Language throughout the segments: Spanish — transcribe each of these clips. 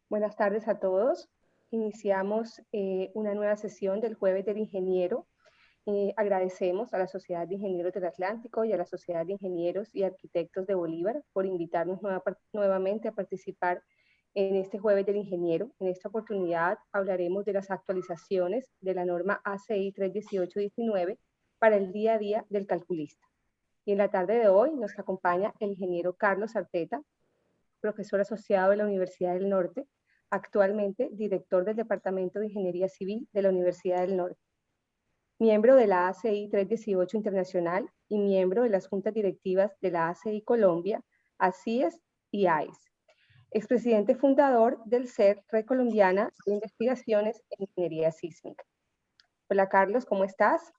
Buenas tardes a todos. Iniciamos una nueva sesión del Jueves del Ingeniero. Agradecemos a la Sociedad de Ingenieros del Atlántico y a la Sociedad de Ingenieros y Arquitectos de Bolívar por invitarnos nuevamente a participar en este Jueves del Ingeniero. En esta oportunidad hablaremos de las actualizaciones de la norma ACI 31819 para el día a día del calculista. Y en la tarde de hoy nos acompaña el ingeniero Carlos Arteta, profesor asociado de la Universidad del Norte, actualmente director del Departamento de Ingeniería Civil de la Universidad del Norte, miembro de la ACI 318 Internacional y miembro de las juntas directivas de la ACI Colombia, ACIES y AIS. Expresidente fundador del CER Red Colombiana de Investigaciones en Ingeniería Sísmica. Hola Carlos, ¿cómo estás?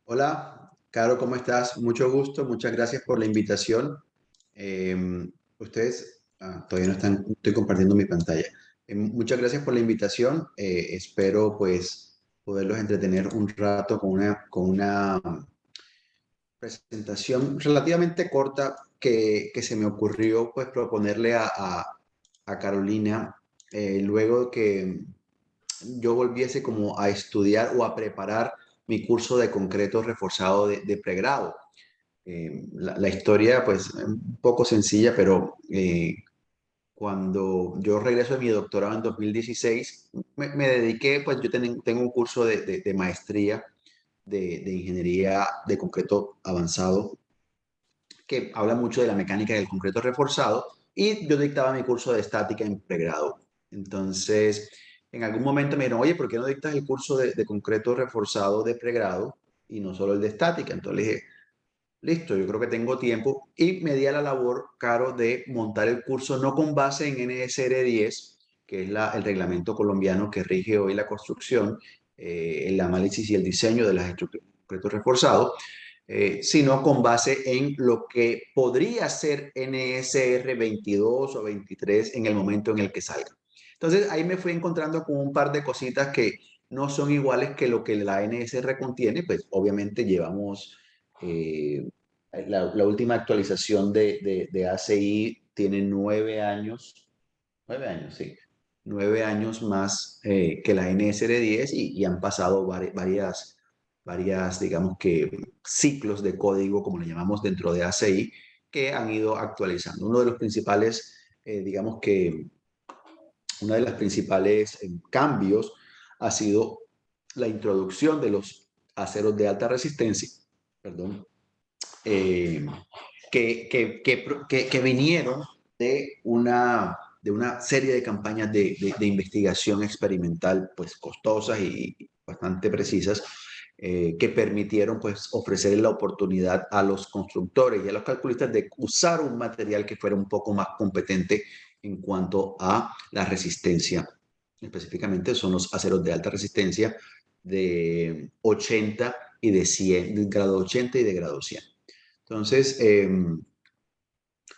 Hola, Caro, ¿cómo estás? Mucho gusto, muchas gracias por la invitación. Ustedes todavía no están, estoy compartiendo mi pantalla. Muchas gracias por la invitación. Espero pues poderlos entretener un rato con una presentación relativamente corta que se me ocurrió pues proponerle a Carolina luego de que yo volviese como a estudiar o a preparar mi curso de concreto reforzado de pregrado. La historia, pues, un poco sencilla, pero cuando yo regreso de mi doctorado en 2016, me dediqué, pues yo tengo un curso de maestría de ingeniería de concreto avanzado que habla mucho de la mecánica del concreto reforzado y yo dictaba mi curso de estática en pregrado. Entonces, en algún momento me dijeron, oye, ¿por qué no dictas el curso de concreto reforzado de pregrado y no solo el de estática? Entonces le dije, listo, yo creo que tengo tiempo y me di a la labor, Caro, de montar el curso no con base en NSR 10, que es el reglamento colombiano que rige hoy la construcción, el análisis y el diseño de las estructuras de concreto reforzado, sino con base en lo que podría ser NSR 22 o 23 en el momento en el que salga. Entonces ahí me fui encontrando con un par de cositas que no son iguales que lo que la NSR contiene, pues obviamente llevamos la última actualización de ACI tiene 9 años, sí, 9 años más que la NSR 10 y han pasado varias, digamos que, ciclos de código, como le llamamos dentro de ACI, que han ido actualizando. Uno de los principales, digamos que, una de las principales cambios ha sido la introducción de los aceros de alta resistencia, perdón, eh, que vinieron de una serie de campañas de investigación experimental, pues costosas y bastante precisas, que permitieron pues ofrecer la oportunidad a los constructores y a los calculistas de usar un material que fuera un poco más competente en cuanto a la resistencia. Específicamente son los aceros de alta resistencia de 80 y de 100, de grado 80 y de grado 100. Entonces,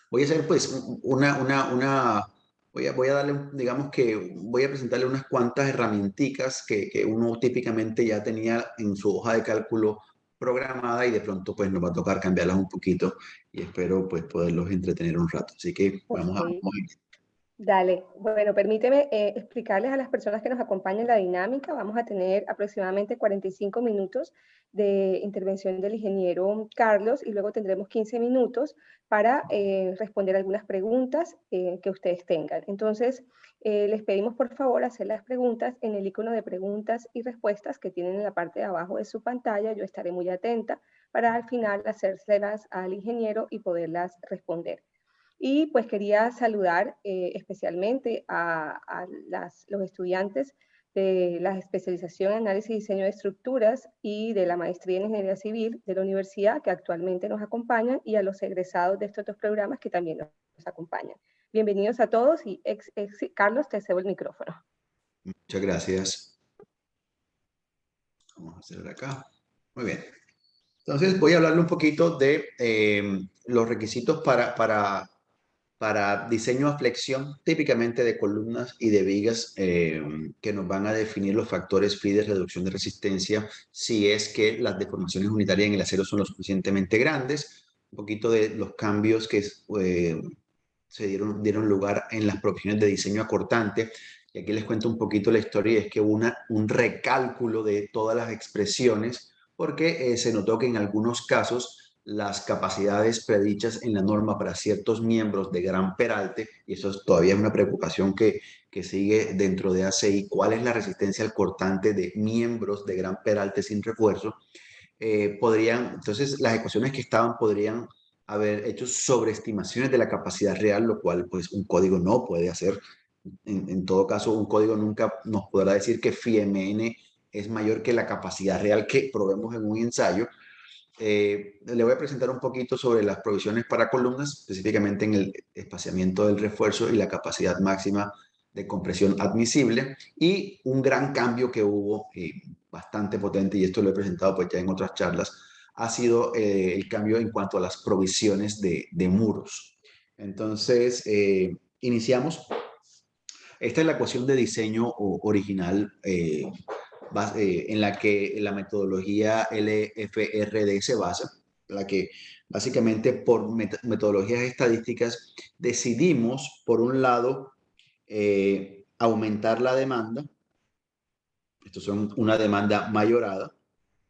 voy a hacer pues voy a darle, digamos que voy a presentarle unas cuantas herramienticas que uno típicamente ya tenía en su hoja de cálculo programada y de pronto pues nos va a tocar cambiarlas un poquito y espero pues poderlos entretener un rato. Así que Ok. vamos a Dale, bueno, permíteme explicarles a las personas que nos acompañan la dinámica. Vamos a tener aproximadamente 45 minutos de intervención del ingeniero Carlos y luego tendremos 15 minutos para responder algunas preguntas que ustedes tengan. Entonces, les pedimos por favor hacer las preguntas en el icono de preguntas y respuestas que tienen en la parte de abajo de su pantalla. Yo estaré muy atenta para al final hacérselas al ingeniero y poderlas responder. Y pues quería saludar especialmente a los estudiantes de la especialización en análisis y diseño de estructuras y de la maestría en ingeniería civil de la universidad que actualmente nos acompañan y a los egresados de estos dos programas que también nos acompañan. Bienvenidos a todos y Carlos, te cedo el micrófono. muchas gracias. Vamos a hacer acá. Muy bien. Entonces voy a hablarle un poquito de los requisitos para diseño a flexión, típicamente de columnas y de vigas, que nos van a definir los factores phi de reducción de resistencia si es que las deformaciones unitarias en el acero son lo suficientemente grandes. Un poquito de los cambios que se dieron lugar en las profesiones de diseño acortante. Y aquí les cuento un poquito la historia, y es que hubo un recálculo de todas las expresiones, porque se notó que en algunos casos las capacidades predichas en la norma para ciertos miembros de gran peralte, y eso todavía es una preocupación que sigue dentro de ACI, cuál es la resistencia al cortante de miembros de gran peralte sin refuerzo, entonces las ecuaciones que estaban podrían haber hecho sobreestimaciones de la capacidad real, lo cual pues un código no puede hacer. En todo caso, un código nunca nos podrá decir que phi-mn es mayor que la capacidad real que probemos en un ensayo. Le voy a presentar un poquito sobre las provisiones para columnas, específicamente en el espaciamiento del refuerzo y la capacidad máxima de compresión admisible, y un gran cambio que hubo, bastante potente, y esto lo he presentado pues ya en otras charlas, ha sido el cambio en cuanto a las provisiones de muros. Entonces, iniciamos. Esta es la ecuación de diseño original, en la que la metodología LFRD se basa, la que básicamente por metodologías estadísticas decidimos, por un lado, aumentar la demanda. Esto son una demanda mayorada,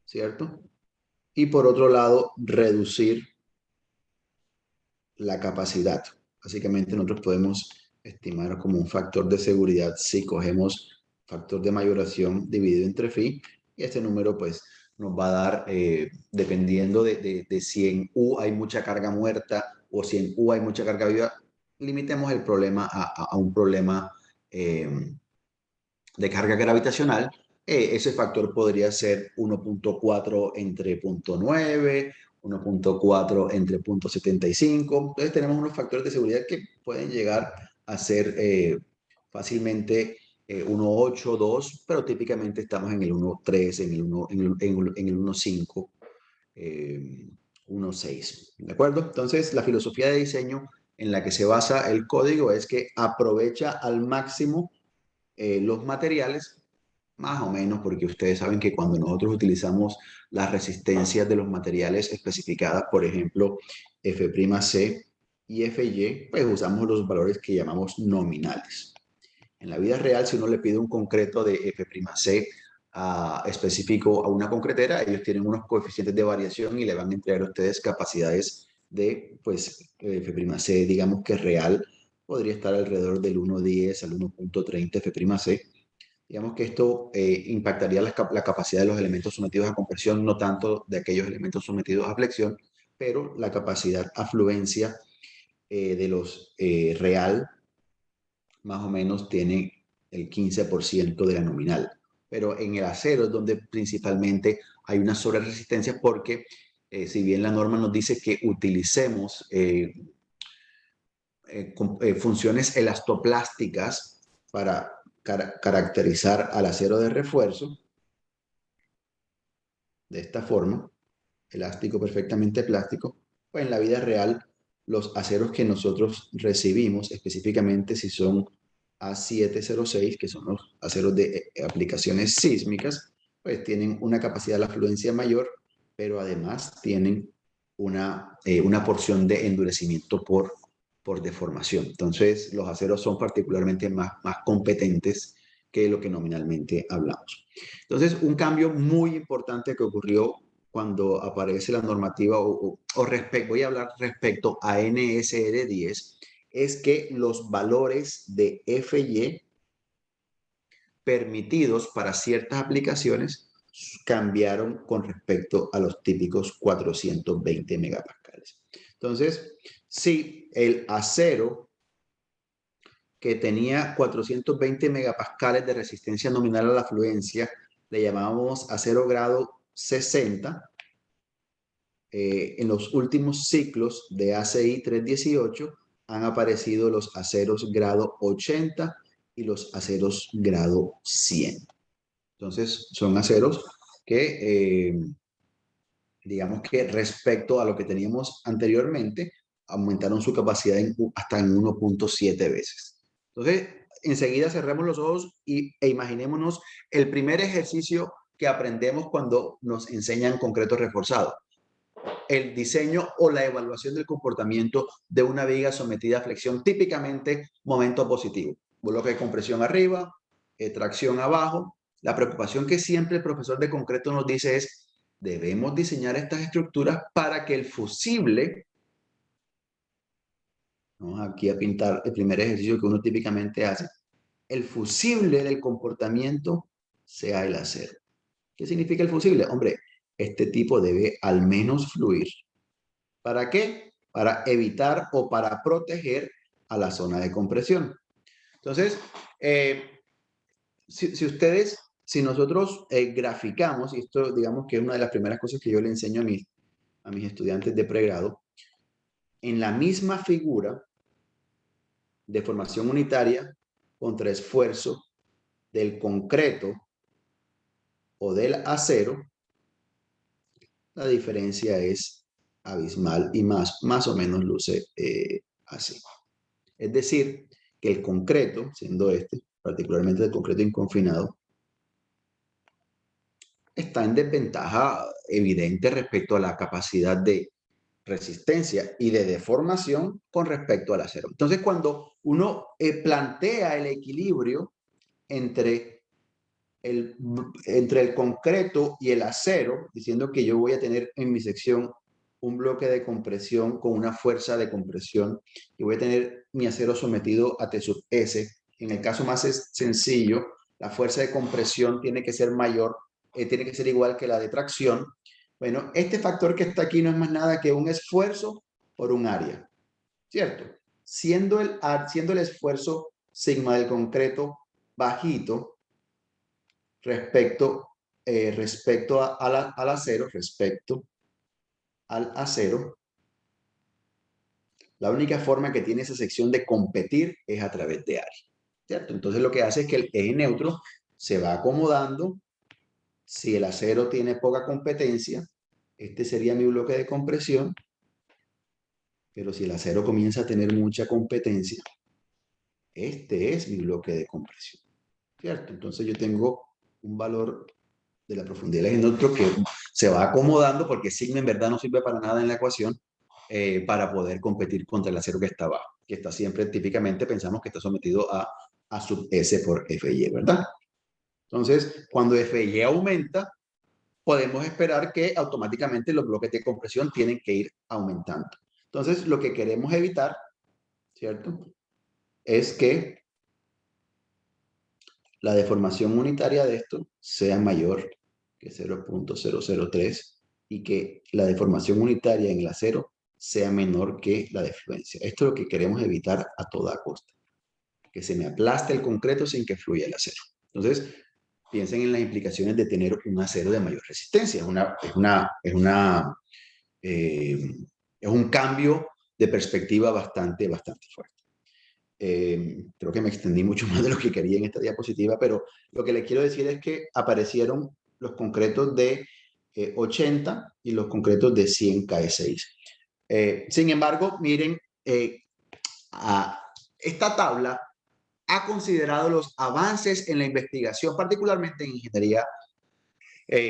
¿cierto? Y por otro lado, reducir la capacidad. Básicamente nosotros podemos estimar como un factor de seguridad si cogemos factor de mayoración dividido entre phi, y este número pues nos va a dar, dependiendo de si en U hay mucha carga muerta o si en U hay mucha carga viva, limitemos el problema a un problema de carga gravitacional. Ese factor podría ser 1.4 entre 0.9, 1.4 entre 0.75. Entonces tenemos unos factores de seguridad que pueden llegar a ser fácilmente 1.8, 2, pero típicamente estamos en el 1.3, en el 1.5, 1.6. ¿De acuerdo? Entonces la filosofía de diseño en la que se basa el código es que aprovecha al máximo los materiales, más o menos, porque ustedes saben que cuando nosotros utilizamos las resistencias de los materiales especificadas, por ejemplo, F'C y Fy, pues usamos los valores que llamamos nominales. En la vida real, si uno le pide un concreto de F'C específico a una concretera, ellos tienen unos coeficientes de variación y le van a entregar a ustedes capacidades de, pues, F'C, digamos que real, podría estar alrededor del 1.10 al 1.30 F'C. Digamos que esto impactaría la capacidad de los elementos sometidos a compresión, no tanto de aquellos elementos sometidos a flexión, pero la capacidad afluencia de los real, más o menos tiene el 15% de la nominal. Pero en el acero es donde principalmente hay una sobreresistencia, porque si bien la norma nos dice que utilicemos funciones elastoplásticas para caracterizar al acero de refuerzo, de esta forma, elástico perfectamente plástico, pues en la vida real los aceros que nosotros recibimos, específicamente si son A706, que son los aceros de aplicaciones sísmicas, pues tienen una capacidad de la fluencia mayor, pero además tienen una porción de endurecimiento por deformación. Entonces, los aceros son particularmente más competentes que lo que nominalmente hablamos. Entonces, un cambio muy importante que ocurrió cuando aparece la normativa, voy a hablar respecto a NSR 10, es que los valores de Fy permitidos para ciertas aplicaciones cambiaron con respecto a los típicos 420 megapascales. Entonces, si el acero que tenía 420 megapascales de resistencia nominal a la fluencia, le llamábamos acero grado 60, en los últimos ciclos de ACI 318 han aparecido los aceros grado 80 y los aceros grado 100. Entonces, son aceros que, digamos que respecto a lo que teníamos anteriormente, aumentaron su capacidad hasta en 1.7 veces. Entonces, enseguida cerremos los ojos e imaginémonos el primer ejercicio que aprendemos cuando nos enseñan concreto reforzado. el diseño o la evaluación del comportamiento de una viga sometida a flexión, típicamente momento positivo. Bloque de compresión arriba, tracción abajo. La preocupación que siempre el profesor de concreto nos dice es, debemos diseñar estas estructuras para que el fusible, vamos aquí a pintar el primer ejercicio que uno típicamente hace, el fusible del comportamiento sea el acero. ¿Qué significa el fusible? Hombre, este tipo debe al menos fluir. ¿Para qué? Para evitar o para proteger a la zona de compresión. Entonces, si nosotros graficamos, y esto digamos que es una de las primeras cosas que yo le enseño a mis estudiantes de pregrado, en la misma figura de formación unitaria contra esfuerzo del concreto o del acero, la diferencia es abismal y más o menos luce así. Es decir, que el concreto, siendo este, particularmente el concreto inconfinado, está en desventaja evidente respecto a la capacidad de resistencia y de deformación con respecto al acero. Entonces, cuando uno plantea el equilibrio entre entre el concreto y el acero, diciendo que yo voy a tener en mi sección un bloque de compresión con una fuerza de compresión y voy a tener mi acero sometido a T sub S. En el caso más sencillo, la fuerza de compresión tiene que ser mayor, tiene que ser igual que la de tracción. Bueno, este factor que está aquí no es más nada que un esfuerzo por un área, ¿cierto? Siendo el esfuerzo sigma del concreto bajito, respecto al acero, la única forma que tiene esa sección de competir es a través de área, ¿cierto? Entonces lo que hace es que el eje neutro se va acomodando. Si el acero tiene poca competencia, este sería mi bloque de compresión, pero si el acero comienza a tener mucha competencia, este es mi bloque de compresión, ¿cierto? Entonces yo tengo un valor de la profundidad del eje neutro que se va acomodando porque sigma en verdad no sirve para nada en la ecuación para poder competir contra el acero que está abajo, que está siempre, típicamente pensamos que está sometido a sub S por FY, ¿verdad? Entonces, cuando FY aumenta, podemos esperar que automáticamente los bloques de compresión tienen que ir aumentando. Entonces, lo que queremos evitar, ¿cierto? Es que la deformación unitaria de esto sea mayor que 0.003 y que la deformación unitaria en el acero sea menor que la de fluencia. Esto es lo que queremos evitar a toda costa, que se me aplaste el concreto sin que fluya el acero. Entonces, piensen en las implicaciones de tener un acero de mayor resistencia. Es un cambio de perspectiva bastante fuerte. Creo que me extendí mucho más de lo que quería en esta diapositiva, pero lo que les quiero decir es que aparecieron los concretos de 80 y los concretos de 100 KS6. Sin embargo, miren, esta tabla ha considerado los avances en la investigación, particularmente en ingeniería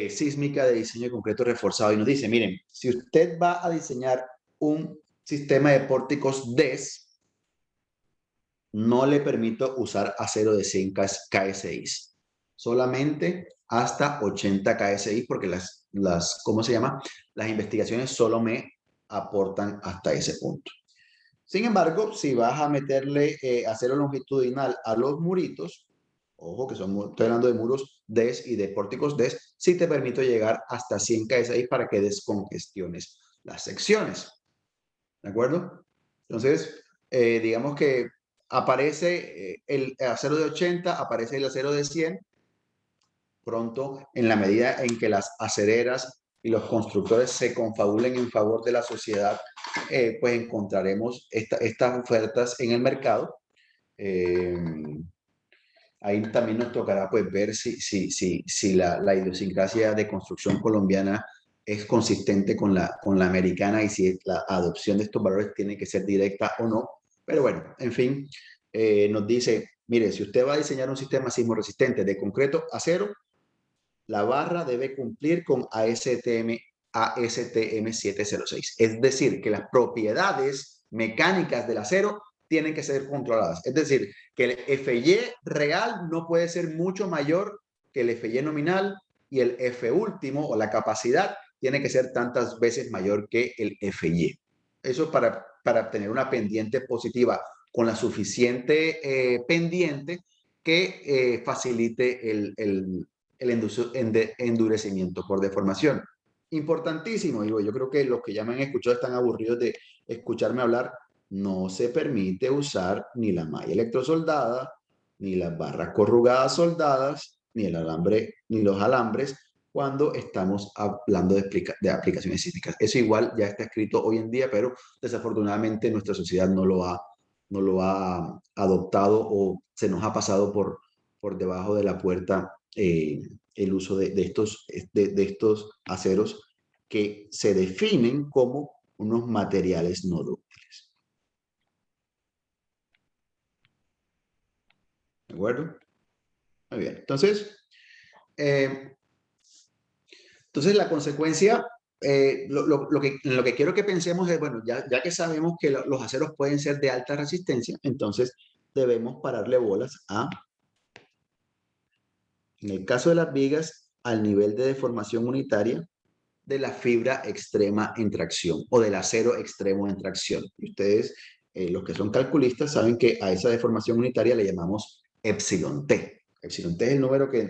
sísmica de diseño de concreto reforzado, y nos dice, miren, si usted va a diseñar un sistema de pórticos DES, no le permito usar acero de 100 KSI, solamente hasta 80 KSI, porque ¿cómo se llama? Las investigaciones solo me aportan hasta ese punto. Sin embargo, si vas a meterle acero longitudinal a los muritos, ojo que estoy hablando de muros DES y de pórticos DES, sí te permito llegar hasta 100 KSI para que descongestiones las secciones. ¿De acuerdo? Entonces, digamos que aparece el acero de 80, aparece el acero de 100. Pronto, en la medida en que las acereras y los constructores se confabulen en favor de la sociedad, pues encontraremos estas ofertas en el mercado. Ahí también nos tocará pues ver si la idiosincrasia de construcción colombiana es consistente con la americana y si la adopción de estos valores tiene que ser directa o no. Pero bueno, en fin, nos dice, mire, si usted va a diseñar un sistema sismo resistente de concreto acero, la barra debe cumplir con ASTM ASTM 706. Es decir, que las propiedades mecánicas del acero tienen que ser controladas. Es decir, que el FY real no puede ser mucho mayor que el FY nominal y el F último o la capacidad tiene que ser tantas veces mayor que el FY. Eso es para tener una pendiente positiva con la suficiente pendiente que facilite el endurecimiento por deformación. Importantísimo, digo, yo creo que los que ya me han escuchado están aburridos de escucharme hablar. No se permite usar ni la malla electrosoldada, ni las barras corrugadas soldadas, ni el alambre, ni los alambres cuando estamos hablando de aplicaciones sísmicas. Eso igual ya está escrito hoy en día, pero desafortunadamente nuestra sociedad no lo ha adoptado o se nos ha pasado por debajo de la puerta el uso de estos aceros que se definen como unos materiales no dúctiles. ¿De acuerdo? Muy bien. Entonces la consecuencia, lo que quiero que pensemos es, bueno, ya que sabemos que los aceros pueden ser de alta resistencia, entonces debemos pararle bolas en el caso de las vigas, al nivel de deformación unitaria de la fibra extrema en tracción o del acero extremo en tracción. Y ustedes, los que son calculistas, saben que a esa deformación unitaria le llamamos epsilon T. Epsilon T es el número que es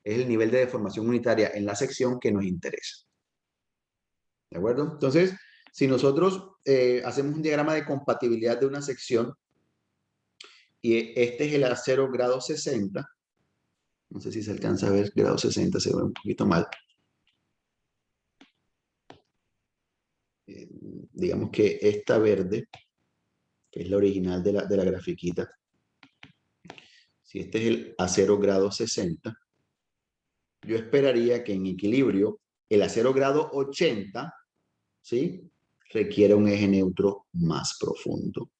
el nivel de deformación unitaria en la sección que nos interesa. ¿De acuerdo? Entonces, si nosotros hacemos un diagrama de compatibilidad de una sección y este es el acero grado 60, no sé si se alcanza a ver, grado 60 se ve un poquito mal. Digamos que esta verde, que es la original de la grafiquita, si este es el acero grado 60, yo esperaría que en equilibrio el acero grado 80, ¿sí?, requiera un eje neutro más profundo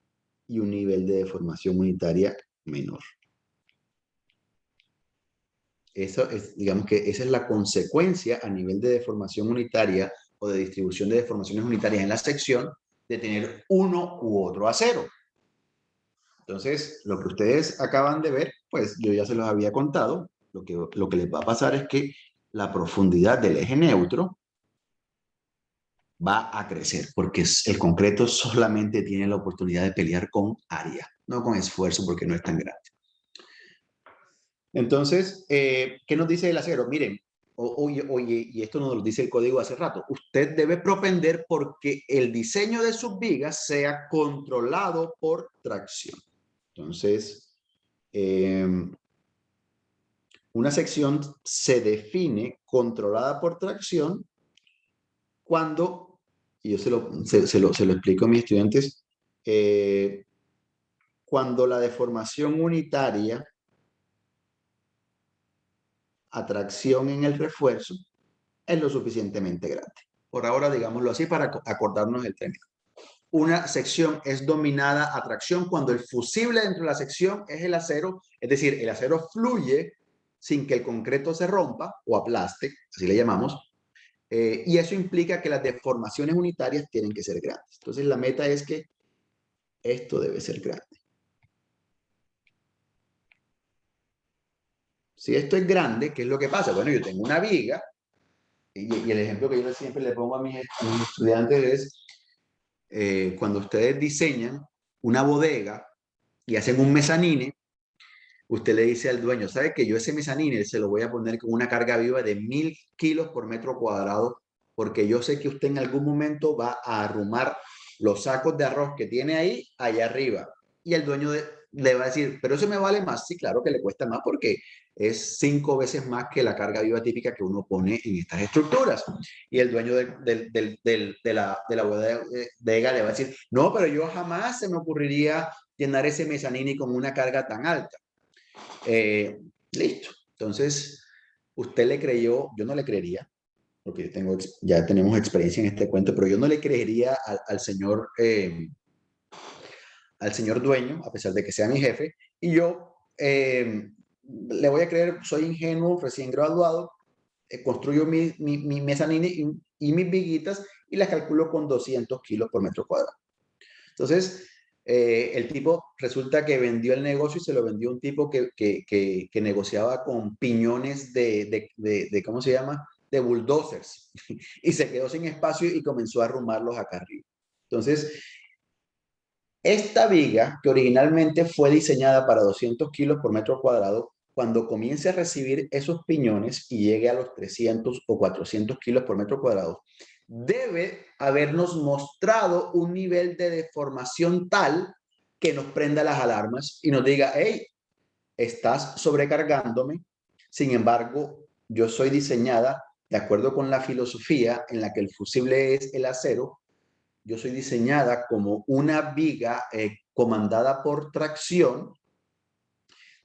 y un nivel de deformación unitaria menor. Eso es, digamos que esa es la consecuencia a nivel de deformación unitaria o de distribución de deformaciones unitarias en la sección de tener uno u otro acero. Entonces, lo que ustedes acaban de ver, pues yo ya se los había contado. Lo que les va a pasar es que la profundidad del eje neutro va a crecer, porque el concreto solamente tiene la oportunidad de pelear con área, no con esfuerzo, porque no es tan grande. Entonces, ¿qué nos dice el acero? Miren, oye, y esto nos lo dice el código hace rato, usted debe propender porque el diseño de sus vigas sea controlado por tracción. Entonces, una sección se define controlada por tracción cuando, y yo se lo explico a mis estudiantes, cuando la deformación unitaria a tracción en el refuerzo es lo suficientemente grande. Por ahora, digámoslo así, para acordarnos el término. Una sección es dominada a tracción cuando el fusible dentro de la sección es el acero, es decir, el acero fluye sin que el concreto se rompa o aplaste, así le llamamos, y eso implica que las deformaciones unitarias tienen que ser grandes. Entonces, la meta es que esto debe ser grande. Si esto es grande, ¿qué es lo que pasa? Bueno, yo tengo una viga, y el ejemplo que yo siempre le pongo a mis estudiantes es cuando ustedes diseñan una bodega y hacen un mezanine, usted le dice al dueño, ¿sabe que yo ese mezanine se lo voy a poner con una carga viva de 1000 kilos por metro cuadrado? Porque yo sé que usted en algún momento va a arrumar los sacos de arroz que tiene ahí, allá arriba. Y el dueño le va a decir, pero eso me vale más. Sí, claro que le cuesta más porque es 5 veces más que la carga viva típica que uno pone en estas estructuras. Y el dueño de la bodega le va a decir, no, pero yo jamás se me ocurriría llenar ese mezanini con una carga tan alta. Listo. Entonces, usted le creyó, yo no le creería, porque ya tenemos experiencia en este cuento, pero yo no le creería al señor dueño, a pesar de que sea mi jefe, y yo le voy a creer, soy ingenuo, recién graduado, construyo mi mezanina y mis viguitas y las calculo con 200 kilos por metro cuadrado. Entonces, el tipo resulta que vendió el negocio y se lo vendió a un tipo que negociaba con piñones ¿cómo se llama? De bulldozers. Y se quedó sin espacio y comenzó a arrumarlos acá arriba. Entonces, esta viga, que originalmente fue diseñada para 200 kilos por metro cuadrado, cuando comience a recibir esos piñones y llegue a los 300 o 400 kilos por metro cuadrado, debe habernos mostrado un nivel de deformación tal que nos prenda las alarmas y nos diga, hey, estás sobrecargándome. Sin embargo, yo soy diseñada de acuerdo con la filosofía en la que el fusible es el acero. Yo soy diseñada como una viga comandada por tracción,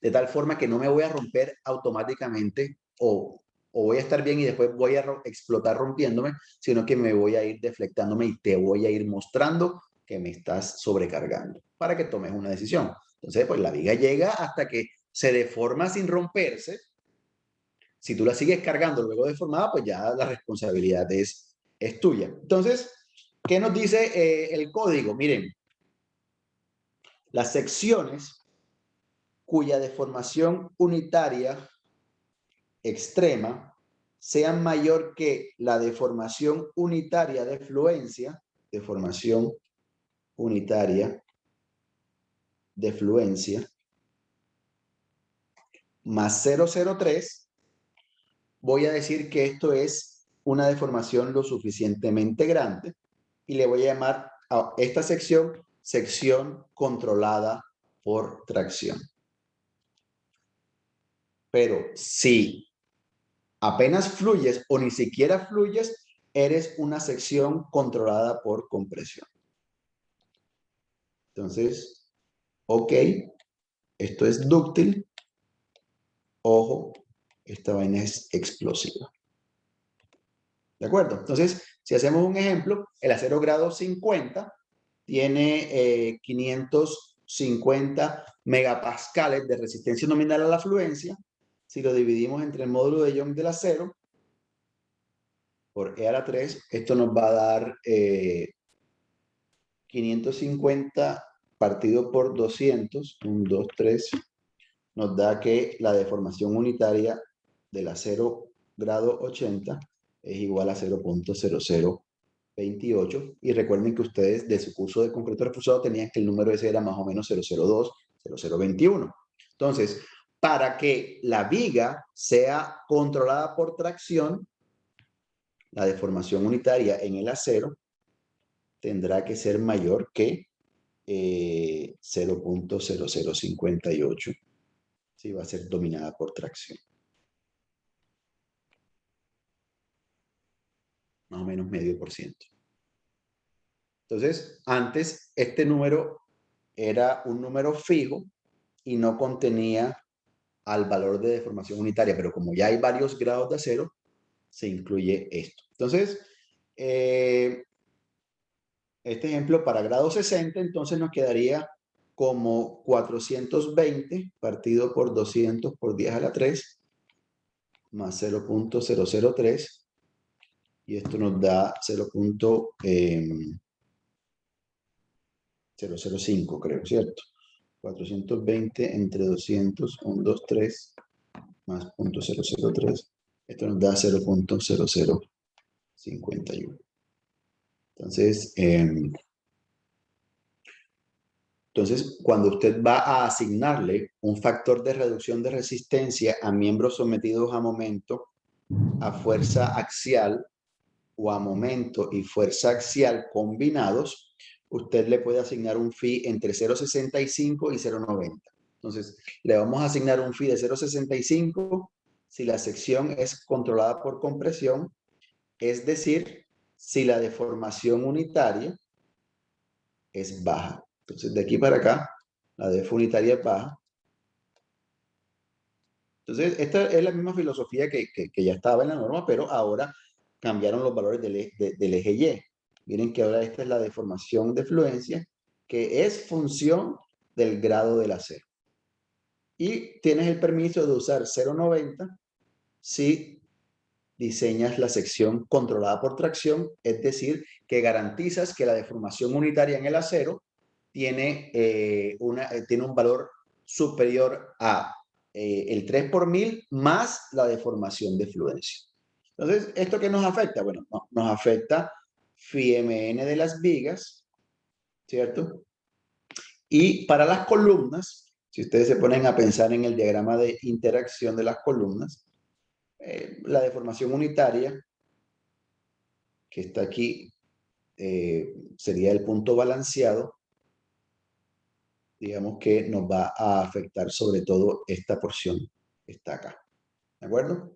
de tal forma que no me voy a romper automáticamente o voy a estar bien y después voy a explotar rompiéndome, sino que me voy a ir deflectándome y te voy a ir mostrando que me estás sobrecargando para que tomes una decisión. Entonces, pues la viga llega hasta que se deforma sin romperse. Si tú la sigues cargando luego deformada, pues ya la responsabilidad es tuya. Entonces, ¿qué nos dice el código? Miren, las secciones cuya deformación unitaria extrema sean mayor que la deformación unitaria de fluencia, deformación unitaria de fluencia, más 0,03, voy a decir que esto es una deformación lo suficientemente grande y le voy a llamar a esta sección controlada por tracción. Pero si apenas fluyes o ni siquiera fluyes, eres una sección controlada por compresión. Entonces, ok, esto es dúctil. Ojo, esta vaina es explosiva. ¿De acuerdo? Entonces, si hacemos un ejemplo, el acero grado 50 tiene 550 megapascales de resistencia nominal a la fluencia. Si lo dividimos entre el módulo de Young del acero por E a la 3, esto nos va a dar 550 partido por 200, 1, 2, 3, nos da que la deformación unitaria del acero grado 80 es igual a 0.0028. Y recuerden que ustedes de su curso de concreto reforzado tenían que el número ese era más o menos 002, 0021. Entonces, para que la viga sea controlada por tracción, la deformación unitaria en el acero tendrá que ser mayor que 0.0058 si va a ser dominada por tracción. Más o menos medio por ciento. Entonces, antes este número era un número fijo y no contenía al valor de deformación unitaria, pero como ya hay varios grados de acero, se incluye esto. Entonces, este ejemplo para grado 60, entonces nos quedaría como 420 partido por 200 por 10 a la 3 más 0.003 y esto nos da 0.005, creo, ¿cierto? 420 entre 200, 1, 2, 3 más 0.003, esto nos da 0.0051. Entonces, cuando usted va a asignarle un factor de reducción de resistencia a miembros sometidos a momento, a fuerza axial o a momento y fuerza axial combinados, usted le puede asignar un phi entre 0.65 y 0.90. Entonces, le vamos a asignar un phi de 0.65 si la sección es controlada por compresión, es decir, si la deformación unitaria es baja. Entonces, de aquí para acá, la def unitaria es baja. Entonces, esta es la misma filosofía que ya estaba en la norma, pero ahora cambiaron los valores del eje Y. Miren que ahora esta es la deformación de fluencia, que es función del grado del acero. Y tienes el permiso de usar 0.90 si diseñas la sección controlada por tracción, es decir, que garantizas que la deformación unitaria en el acero tiene, tiene un valor superior a el 3 por 1000 más la deformación de fluencia. Entonces, ¿esto qué nos afecta? Bueno, nos afecta φmn de las vigas, ¿cierto? Y para las columnas, si ustedes se ponen a pensar en el diagrama de interacción de las columnas, la deformación unitaria, que está aquí, sería el punto balanceado, digamos que nos va a afectar sobre todo esta porción que está acá, ¿de acuerdo?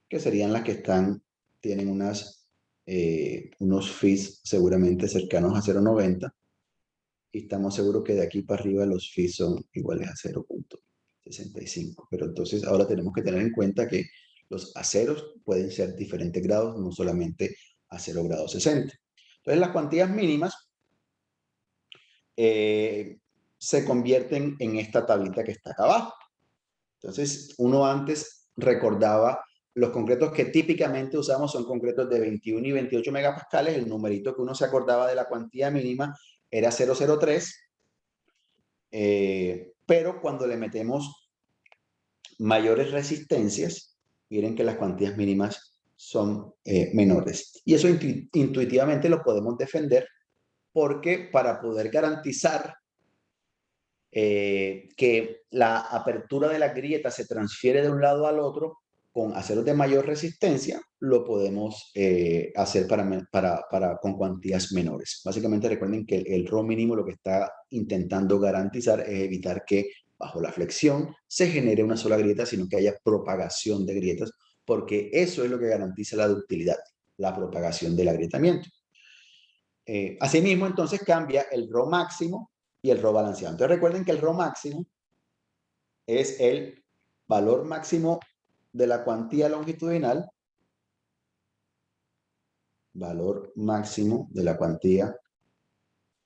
Que serían las que tienen unos fees seguramente cercanos a 0,90 y estamos seguros que de aquí para arriba los fees son iguales a 0,65. Pero entonces ahora tenemos que tener en cuenta que los aceros pueden ser diferentes grados, no solamente a 0 grados 60. Entonces las cuantías mínimas se convierten en esta tablita que está acá abajo. Entonces uno antes recordaba los concretos que típicamente usamos son concretos de 21 y 28 megapascales. El numerito que uno se acordaba de la cuantía mínima era 003. Pero cuando le metemos mayores resistencias, miren que las cuantías mínimas son menores. Y eso intuitivamente lo podemos defender porque para poder garantizar que la apertura de la grieta se transfiere de un lado al otro con aceros de mayor resistencia, lo podemos hacer con cuantías menores. Básicamente recuerden que el RO mínimo lo que está intentando garantizar es evitar que bajo la flexión se genere una sola grieta, sino que haya propagación de grietas, porque eso es lo que garantiza la ductilidad, la propagación del agrietamiento. Asimismo, entonces cambia el RO máximo y el RO balanceado. Entonces recuerden que el RO máximo es el valor máximo de la cuantía longitudinal, valor máximo de la cuantía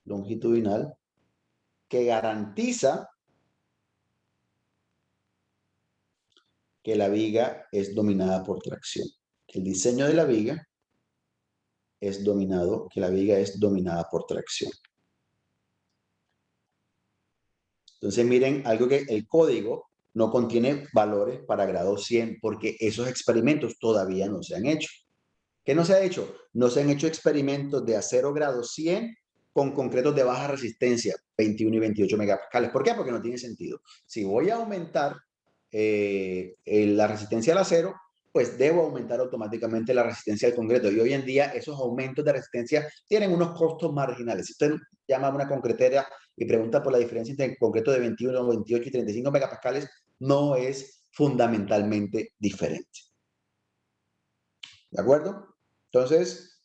longitudinal que garantiza que la viga es dominada por tracción. Que el diseño de la viga es dominado, que la viga es dominada por tracción. Entonces miren algo que el código no contiene valores para grado 100 porque esos experimentos todavía no se han hecho. ¿Qué no se ha hecho? No se han hecho experimentos de acero grado 100 con concretos de baja resistencia, 21 y 28 megapascales. ¿Por qué? Porque no tiene sentido. Si voy a aumentar la resistencia al acero, pues debo aumentar automáticamente la resistencia al concreto. Y hoy en día esos aumentos de resistencia tienen unos costos marginales. Si usted llama a una concretera y pregunta por la diferencia entre el concreto de 21, 28 y 35 megapascales, no es fundamentalmente diferente. ¿De acuerdo? Entonces,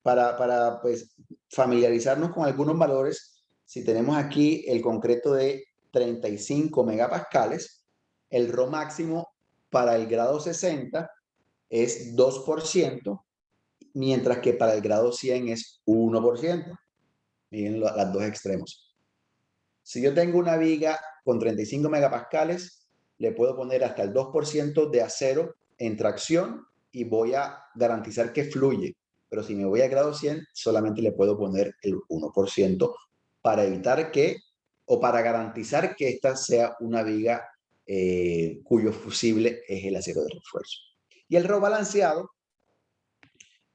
para pues, familiarizarnos con algunos valores, si tenemos aquí el concreto de 35 megapascales, el RO máximo para el grado 60 es 2%, mientras que para el grado 100 es 1%. Miren los dos extremos. Si yo tengo una viga con 35 megapascales, le puedo poner hasta el 2% de acero en tracción y voy a garantizar que fluye. Pero si me voy a grado 100, solamente le puedo poner el 1% para evitar que, o para garantizar que esta sea una viga cuyo fusible es el acero de refuerzo. Y el RO balanceado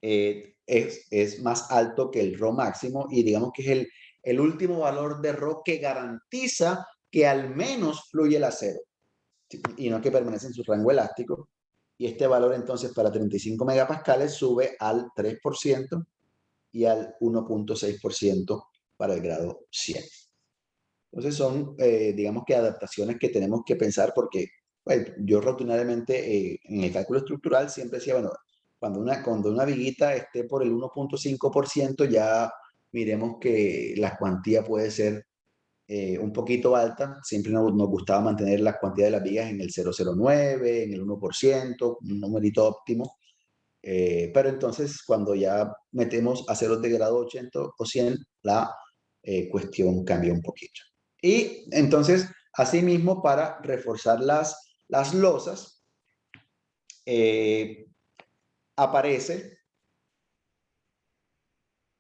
es más alto que el RO máximo y digamos que es el último valor de RO que garantiza que al menos fluye el acero y no que permanece en su rango elástico. Y este valor entonces para 35 megapascales sube al 3% y al 1.6% para el grado 100. Entonces son, digamos que adaptaciones que tenemos que pensar porque bueno, yo rutinariamente en el cálculo estructural siempre decía, bueno, cuando una viguita esté por el 1.5% ya miremos que la cuantía puede ser un poquito alta. Siempre nos gustaba mantener la cuantía de las vigas en el 0,09, en el 1%, un numerito óptimo. Pero entonces cuando ya metemos aceros de grado 80 o 100, la cuestión cambia un poquito. Y entonces, asimismo, para reforzar las losas, aparece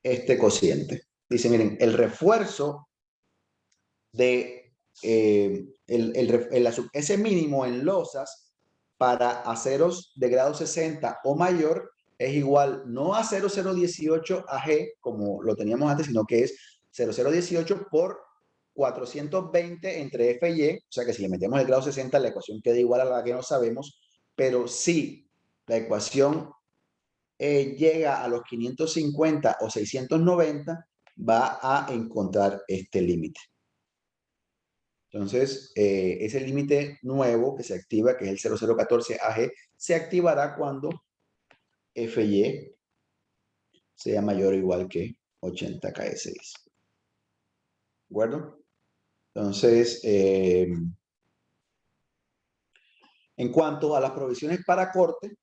este cociente. Dice, miren, el refuerzo de ese mínimo en losas para aceros de grado 60 o mayor es igual no a 0018 AG, como lo teníamos antes, sino que es 0018 por 420 entre F y Y, o sea que si le metemos el grado 60, la ecuación queda igual a la que no sabemos, pero si la ecuación llega a los 550 o 690, va a encontrar este límite. Entonces, ese límite nuevo que se activa, que es el 0014 AG, se activará cuando FY sea mayor o igual que 80 KS6. ¿De acuerdo? Entonces, en cuanto a las provisiones para corte,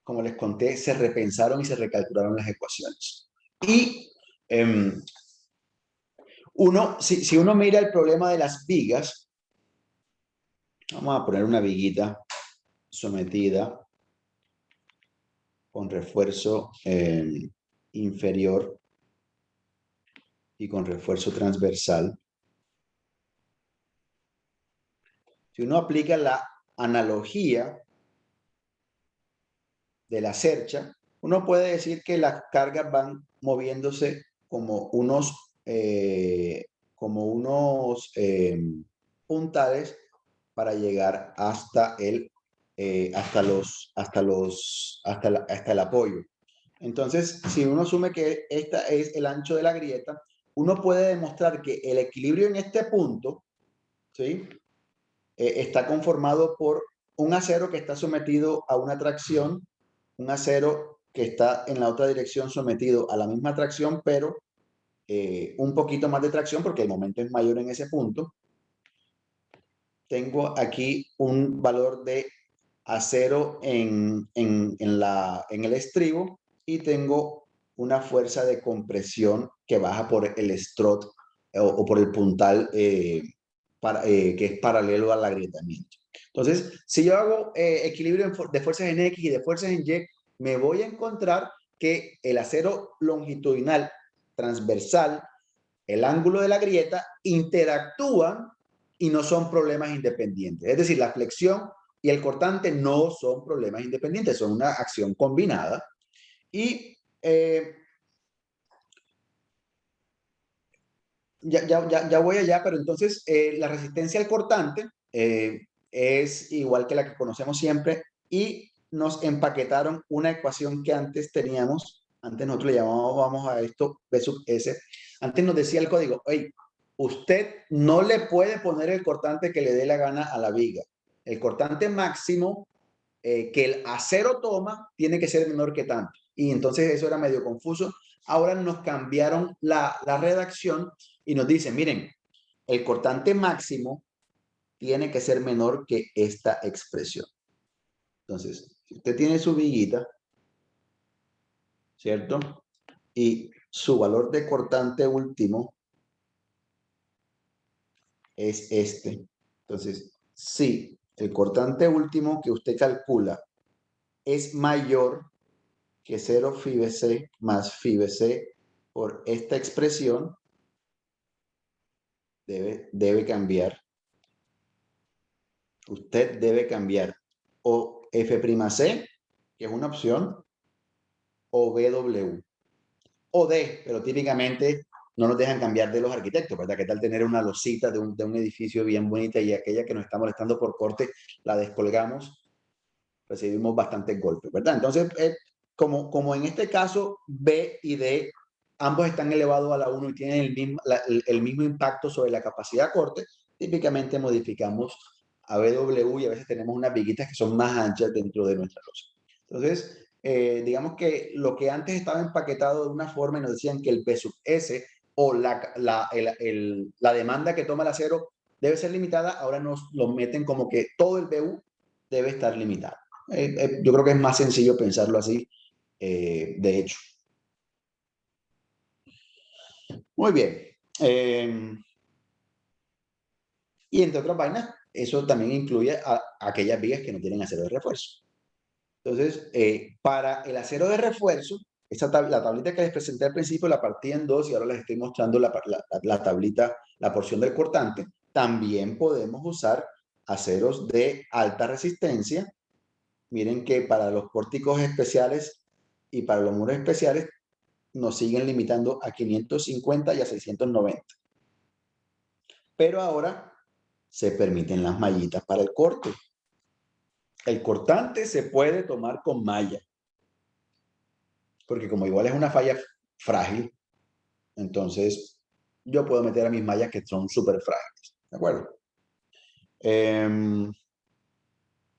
como les conté, se repensaron y se recalcularon las ecuaciones. Y si uno mira el problema de las vigas, vamos a poner una viguita sometida con refuerzo inferior y con refuerzo transversal. Si uno aplica la analogía de la cercha, uno puede decir que las cargas van moviéndose como unos puntales para llegar hasta el apoyo. Entonces, si uno asume que este es el ancho de la grieta, uno puede demostrar que el equilibrio en este punto, ¿sí? Está conformado por un acero que está sometido a una tracción, un acero que está en la otra dirección sometido a la misma tracción, pero un poquito más de tracción porque el momento es mayor en ese punto. Tengo aquí un valor de acero en el estribo y tengo una fuerza de compresión que baja por el strut o por el puntal que es paralelo al agrietamiento. Entonces, si yo hago equilibrio de fuerzas en X y de fuerzas en Y, me voy a encontrar que el acero longitudinal transversal, el ángulo de la grieta, interactúan y no son problemas independientes. Es decir, la flexión y el cortante no son problemas independientes, son una acción combinada. Y ya voy allá, pero entonces la resistencia al cortante es igual que la que conocemos siempre y nos empaquetaron una ecuación que antes teníamos, antes nosotros le llamábamos a esto B sub S, antes nos decía el código, oye, usted no le puede poner el cortante que le dé la gana a la viga. El cortante máximo que el acero toma tiene que ser menor que tanto. Y entonces eso era medio confuso. Ahora nos cambiaron la redacción y nos dicen, miren, el cortante máximo tiene que ser menor que esta expresión. Entonces, si usted tiene su viguita, ¿cierto? Y su valor de cortante último es este. Entonces, si el cortante último que usted calcula es mayor que 0 phi BC más phi BC por esta expresión, debe cambiar. Usted debe cambiar o F'C, que es una opción, o BW, o D, pero típicamente no nos dejan cambiar de los arquitectos, ¿verdad? ¿Qué tal tener una losita de un edificio bien bonita y aquella que nos está molestando por corte, la descolgamos? Recibimos bastantes golpes, ¿verdad? Entonces, como en este caso, B y D, ambos están elevados a la 1 y tienen el mismo impacto sobre la capacidad de corte, típicamente modificamos a BW y a veces tenemos unas viguitas que son más anchas dentro de nuestra losa. Entonces, digamos que lo que antes estaba empaquetado de una forma y nos decían que el P sub S o la demanda que toma el acero debe ser limitada, ahora nos lo meten como que todo el BU debe estar limitado. Yo creo que es más sencillo pensarlo así, de hecho. Muy bien. Y entre otras vainas, eso también incluye a aquellas vigas que no tienen acero de refuerzo. Entonces, para el acero de refuerzo, la tablita que les presenté al principio la partí en dos y ahora les estoy mostrando la tablita, la porción del cortante. También podemos usar aceros de alta resistencia. Miren que para los pórticos especiales y para los muros especiales nos siguen limitando a 550 y a 690. Pero ahora se permiten las mallitas para el corte. El cortante se puede tomar con malla, porque como igual es una falla frágil, entonces yo puedo meter a mis mallas que son súper frágiles, ¿de acuerdo?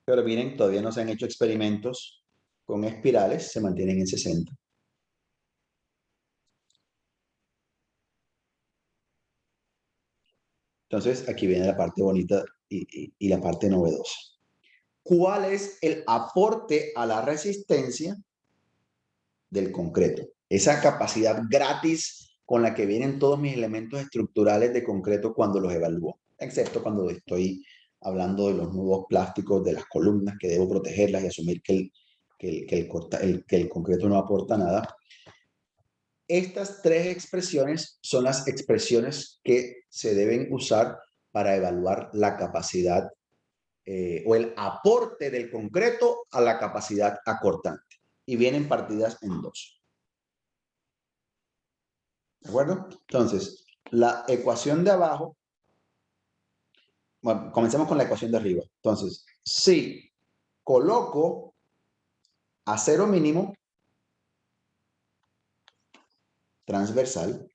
Pero miren, todavía no se han hecho experimentos con espirales, se mantienen en 60. Entonces, aquí viene la parte bonita y la parte novedosa. ¿Cuál es el aporte a la resistencia del concreto? Esa capacidad gratis con la que vienen todos mis elementos estructurales de concreto cuando los evalúo, excepto cuando estoy hablando de los nudos plásticos de las columnas, que debo protegerlas y asumir que el concreto no aporta nada. Estas tres expresiones son las expresiones que se deben usar para evaluar la capacidad o el aporte del concreto a la capacidad acortante. Y vienen partidas en dos. ¿De acuerdo? Entonces, la ecuación de abajo, bueno, comencemos con la ecuación de arriba. Entonces, si coloco acero mínimo transversal,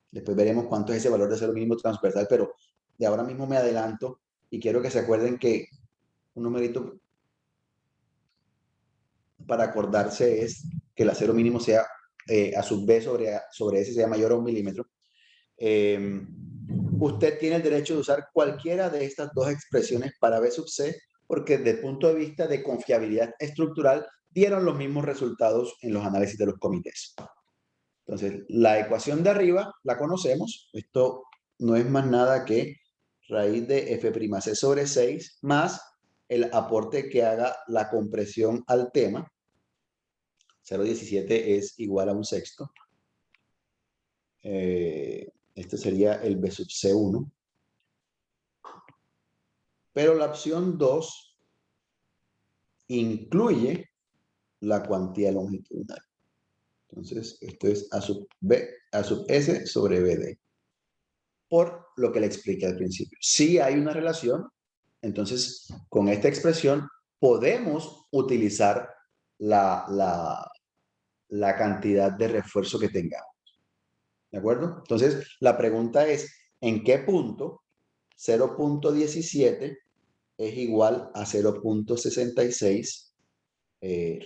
después veremos cuánto es ese valor de acero mínimo transversal, pero de ahora mismo me adelanto y quiero que se acuerden que un numerito para acordarse es que el acero mínimo sea a sub B sobre S sea mayor a 1 milímetro. Usted tiene el derecho de usar cualquiera de estas dos expresiones para B sub C, porque desde el punto de vista de confiabilidad estructural dieron los mismos resultados en los análisis de los comités. Entonces, la ecuación de arriba la conocemos. Esto no es más nada que raíz de F'C sobre 6 más el aporte que haga la compresión al tema. 0,17 es igual a un sexto. Este sería el B sub C1. Pero la opción 2 incluye la cuantía longitudinal. Entonces, esto es A sub S sobre BD. Por lo que le expliqué al principio. Si hay una relación, entonces con esta expresión podemos utilizar la cantidad de refuerzo que tengamos. ¿De acuerdo? Entonces, la pregunta es, ¿en qué punto 0.17 es igual a 0.66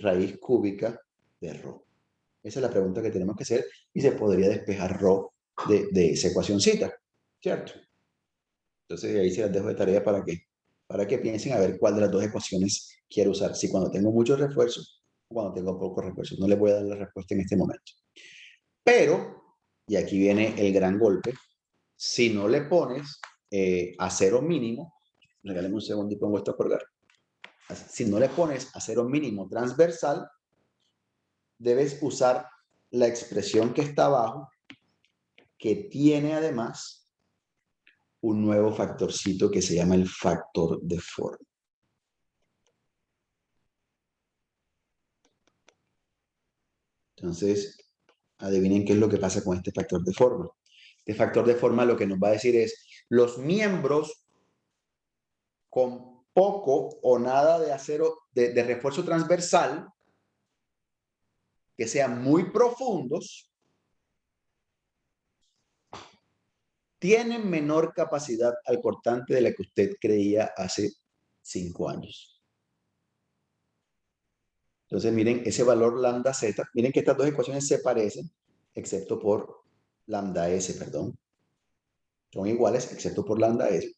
raíz cúbica de ρ? Esa es la pregunta que tenemos que hacer y se podría despejar ρ de esa ecuacióncita, ¿cierto? Entonces ahí se las dejo de tarea para que piensen a ver cuál de las dos ecuaciones quiero usar. Si cuando tengo muchos refuerzos o cuando tengo pocos refuerzos. No les voy a dar la respuesta en este momento. Pero, y aquí viene el gran golpe, si no le pones acero mínimo, regálame un segundo y pongo esto a colgar. Si no le pones acero mínimo transversal, debes usar la expresión que está abajo, que tiene además un nuevo factorcito que se llama el factor de forma. Entonces, adivinen qué es lo que pasa con este factor de forma. Este factor de forma lo que nos va a decir es los miembros con poco o nada de acero, de refuerzo transversal, que sean muy profundos, tienen menor capacidad al cortante de la que usted creía hace 5 años. Entonces, miren, ese valor lambda z, miren que estas dos ecuaciones se parecen, excepto por lambda s, perdón. Son iguales, excepto por lambda s.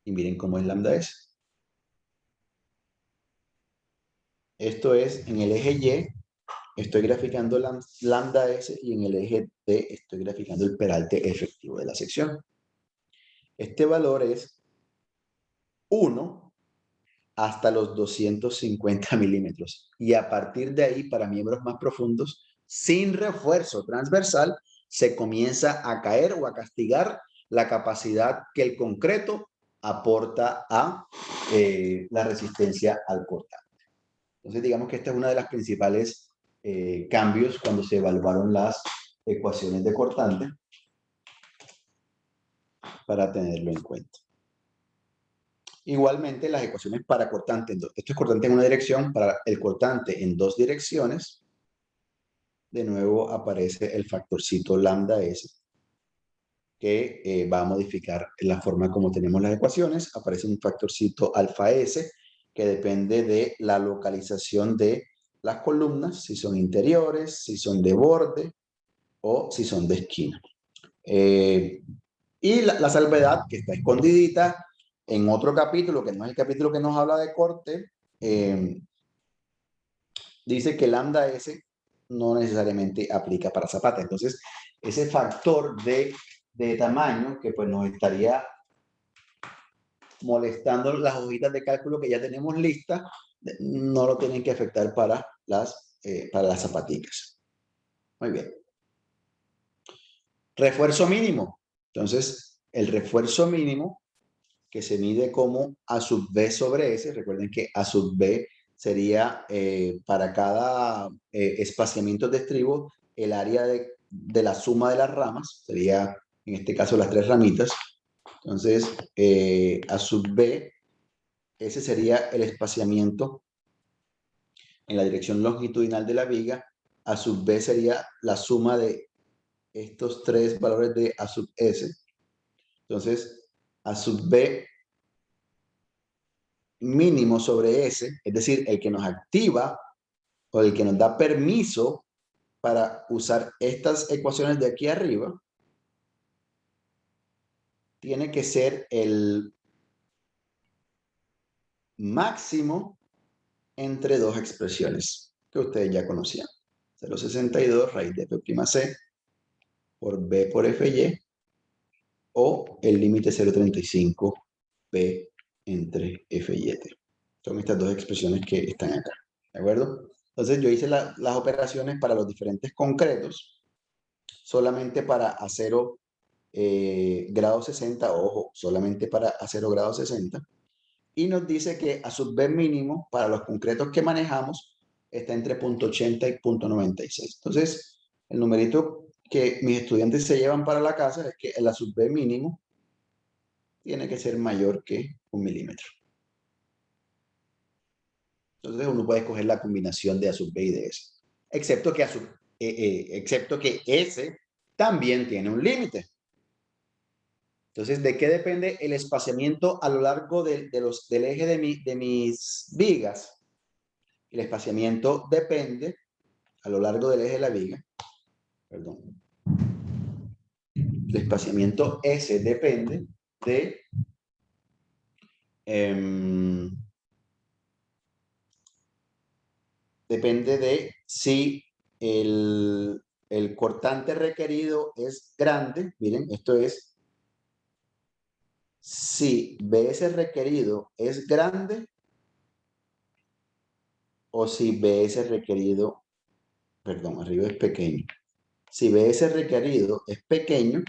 Y miren cómo es lambda s. Esto es en el eje Y, estoy graficando lambda S y en el eje T estoy graficando el peralte efectivo de la sección. Este valor es 1 hasta los 250 milímetros. Y a partir de ahí, para miembros más profundos, sin refuerzo transversal, se comienza a caer o a castigar la capacidad que el concreto aporta a la resistencia al cortante. Entonces, digamos que esta es una de las principales cambios cuando se evaluaron las ecuaciones de cortante, para tenerlo en cuenta. Igualmente, las ecuaciones para cortante, esto es cortante en una dirección, para el cortante en dos direcciones, de nuevo aparece el factorcito lambda S, que va a modificar la forma como tenemos las ecuaciones. Aparece un factorcito alfa S, que depende de la localización de las columnas, si son interiores, si son de borde o si son de esquina. Y la salvedad, que está escondidita en otro capítulo, que no es el capítulo que nos habla de corte, dice que lambda S no necesariamente aplica para zapata. Entonces, ese factor de tamaño que pues nos estaría molestando las hojitas de cálculo que ya tenemos listas, no lo tienen que afectar para las zapaticas. Muy bien. Refuerzo mínimo. Entonces, el refuerzo mínimo, que se mide como A sub B sobre S, recuerden que A sub B sería para cada espaciamiento de estribo, el área de la suma de las ramas, sería en este caso las tres ramitas. Entonces, A sub B, ese sería el espaciamiento en la dirección longitudinal de la viga. A sub B sería la suma de estos tres valores de A sub S. Entonces, A sub B mínimo sobre S, es decir, el que nos activa o el que nos da permiso para usar estas ecuaciones de aquí arriba, tiene que ser el máximo entre dos expresiones que ustedes ya conocían. 0,62 raíz de F'C por B por Fy, o el límite 0,35 P entre F y T. Son estas dos expresiones que están acá, ¿de acuerdo? Entonces yo hice las operaciones para los diferentes concretos, solamente para acero grado 60, ojo, solamente para acero grado 60, y nos dice que A sub B mínimo para los concretos que manejamos está entre 0,80 y 0,96. Entonces, el numerito que mis estudiantes se llevan para la casa es que el A sub B mínimo tiene que ser mayor que 1 milímetro. Entonces uno puede escoger la combinación de A sub B y de S, excepto que S también tiene un límite. Entonces, ¿de qué depende el espaciamiento a lo largo del eje de mis vigas? El espaciamiento depende a lo largo del eje de la viga, perdón. El espaciamiento S depende de si el cortante requerido es grande. Miren, esto es si BS requerido es grande o si BS requerido, perdón, arriba es pequeño. Si BS requerido es pequeño,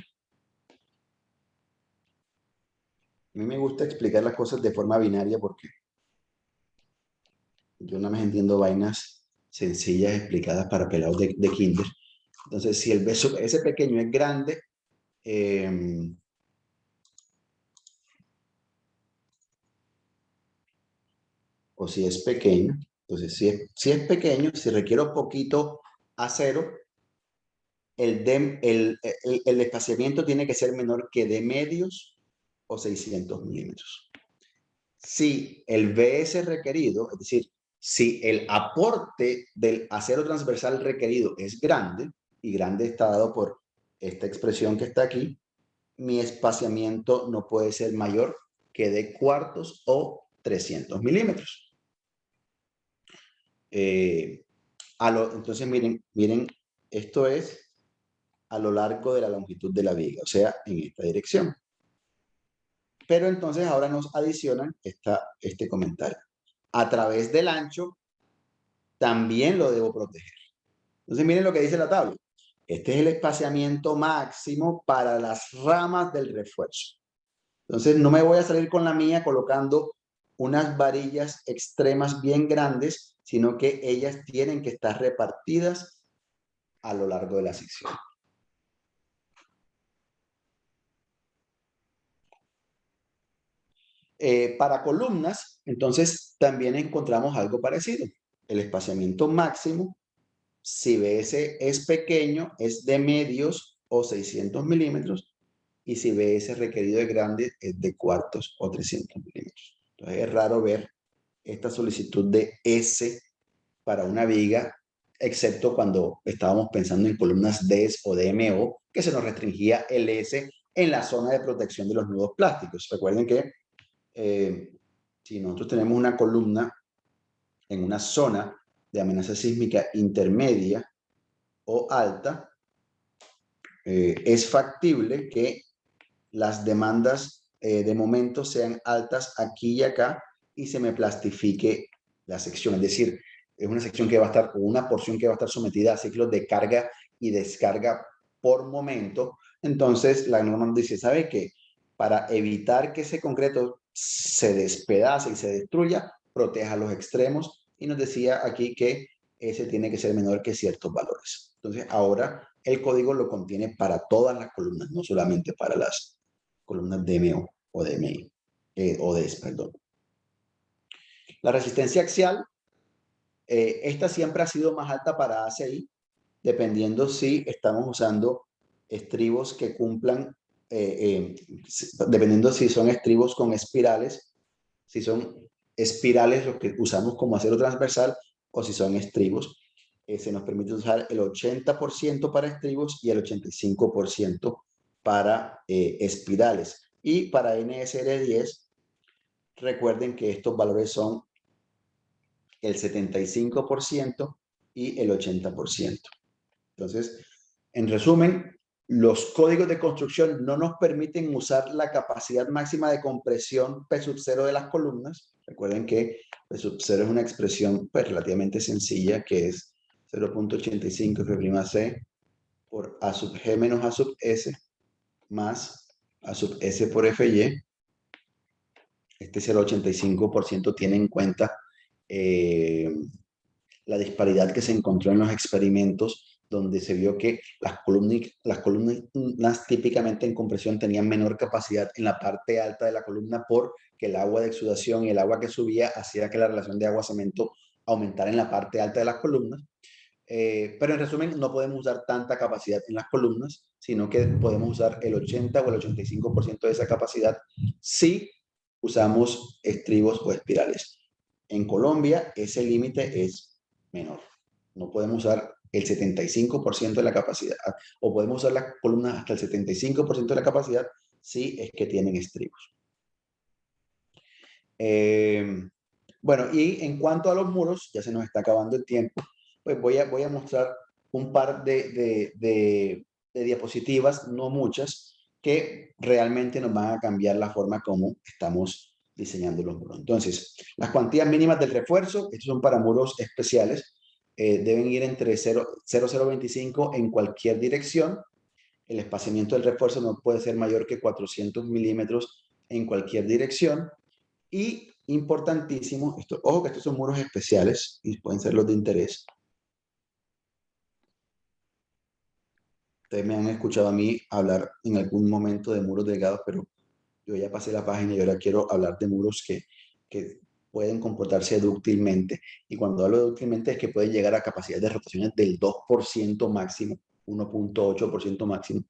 a mí me gusta explicar las cosas de forma binaria porque yo nada más entiendo vainas sencillas explicadas para pelados de kinder. Entonces, si el BS pequeño es grande, o si es pequeño, entonces si es pequeño, si requiero poquito acero, el espaciamiento tiene que ser menor que de medios o 600 milímetros. Si el BS requerido, es decir, si el aporte del acero transversal requerido es grande, y grande está dado por esta expresión que está aquí, mi espaciamiento no puede ser mayor que de cuartos o 300 milímetros. Entonces, miren, esto es a lo largo de la longitud de la viga, o sea, en esta dirección. Pero entonces ahora nos adicionan este comentario. a través del ancho, también lo debo proteger. Entonces, miren lo que dice la tabla. Este es el espaciamiento máximo para las ramas del refuerzo. Entonces, no me voy a salir con la mía colocando unas varillas extremas bien grandes, sino que ellas tienen que estar repartidas a lo largo de la sección. Para columnas, entonces, también encontramos algo parecido. El espaciamiento máximo, si BS es pequeño, es de medios o 600 milímetros, y si BS requerido es grande, es de cuartos o 300 milímetros. Entonces, es raro ver esta solicitud de S para una viga, excepto cuando estábamos pensando en columnas DES o DMO, que se nos restringía el S en la zona de protección de los nudos plásticos. Recuerden que si nosotros tenemos una columna en una zona de amenaza sísmica intermedia o alta, es factible que las demandas de momento sean altas aquí y acá y se me plastifique la sección. Es decir, es una sección que va a estar, o una porción que va a estar sometida a ciclos de carga y descarga por momento. Entonces, la norma nos dice, ¿sabe qué? Para evitar que ese concreto se despedace y se destruya, proteja los extremos. Y nos decía aquí que ese tiene que ser menor que ciertos valores. Entonces, ahora el código lo contiene para todas las columnas, no solamente para las columnas DMO o DMI, o DES, perdón. La resistencia axial, esta siempre ha sido más alta para ACI, dependiendo si estamos usando estribos que cumplan, dependiendo si son estribos con espirales, si son espirales los que usamos como acero transversal o si son estribos. Se nos permite usar el 80% para estribos y el 85% para espirales. Y para NSR10, recuerden que estos valores son el 75% y el 80%. Entonces, en resumen, los códigos de construcción no nos permiten usar la capacidad máxima de compresión P0 de las columnas. Recuerden que P0 es una expresión pues, relativamente sencilla, que es 0.85 F'C por A sub G menos A sub S más A sub S por Fy. Este 0.85% tiene en cuenta la disparidad que se encontró en los experimentos donde se vio que las columnas típicamente en compresión tenían menor capacidad en la parte alta de la columna porque el agua de exudación y el agua que subía hacía que la relación de agua-cemento aumentara en la parte alta de las columnas. Pero en resumen, no podemos usar tanta capacidad en las columnas, sino que podemos usar el 80 o el 85% de esa capacidad si usamos estribos o espirales. En Colombia, ese límite es menor. No podemos usar el 75% de la capacidad, o podemos usar las columnas hasta el 75% de la capacidad si es que tienen estribos. Bueno, y en cuanto a los muros, ya se nos está acabando el tiempo, pues voy a mostrar un par de diapositivas, no muchas, que realmente nos van a cambiar la forma como estamos diseñando los muros. Entonces, las cuantías mínimas del refuerzo, estos son para muros especiales, deben ir entre 0,025 en cualquier dirección. El espaciamiento del refuerzo no puede ser mayor que 400 milímetros en cualquier dirección. Y importantísimo, ojo que estos son muros especiales y pueden ser los de interés. Ustedes me han escuchado a mí hablar en algún momento de muros delgados, pero yo ya pasé la página y ahora quiero hablar de muros que pueden comportarse dúctilmente. Y cuando hablo de dúctilmente es que pueden llegar a capacidades de rotaciones del 2% máximo, 1.8% máximo.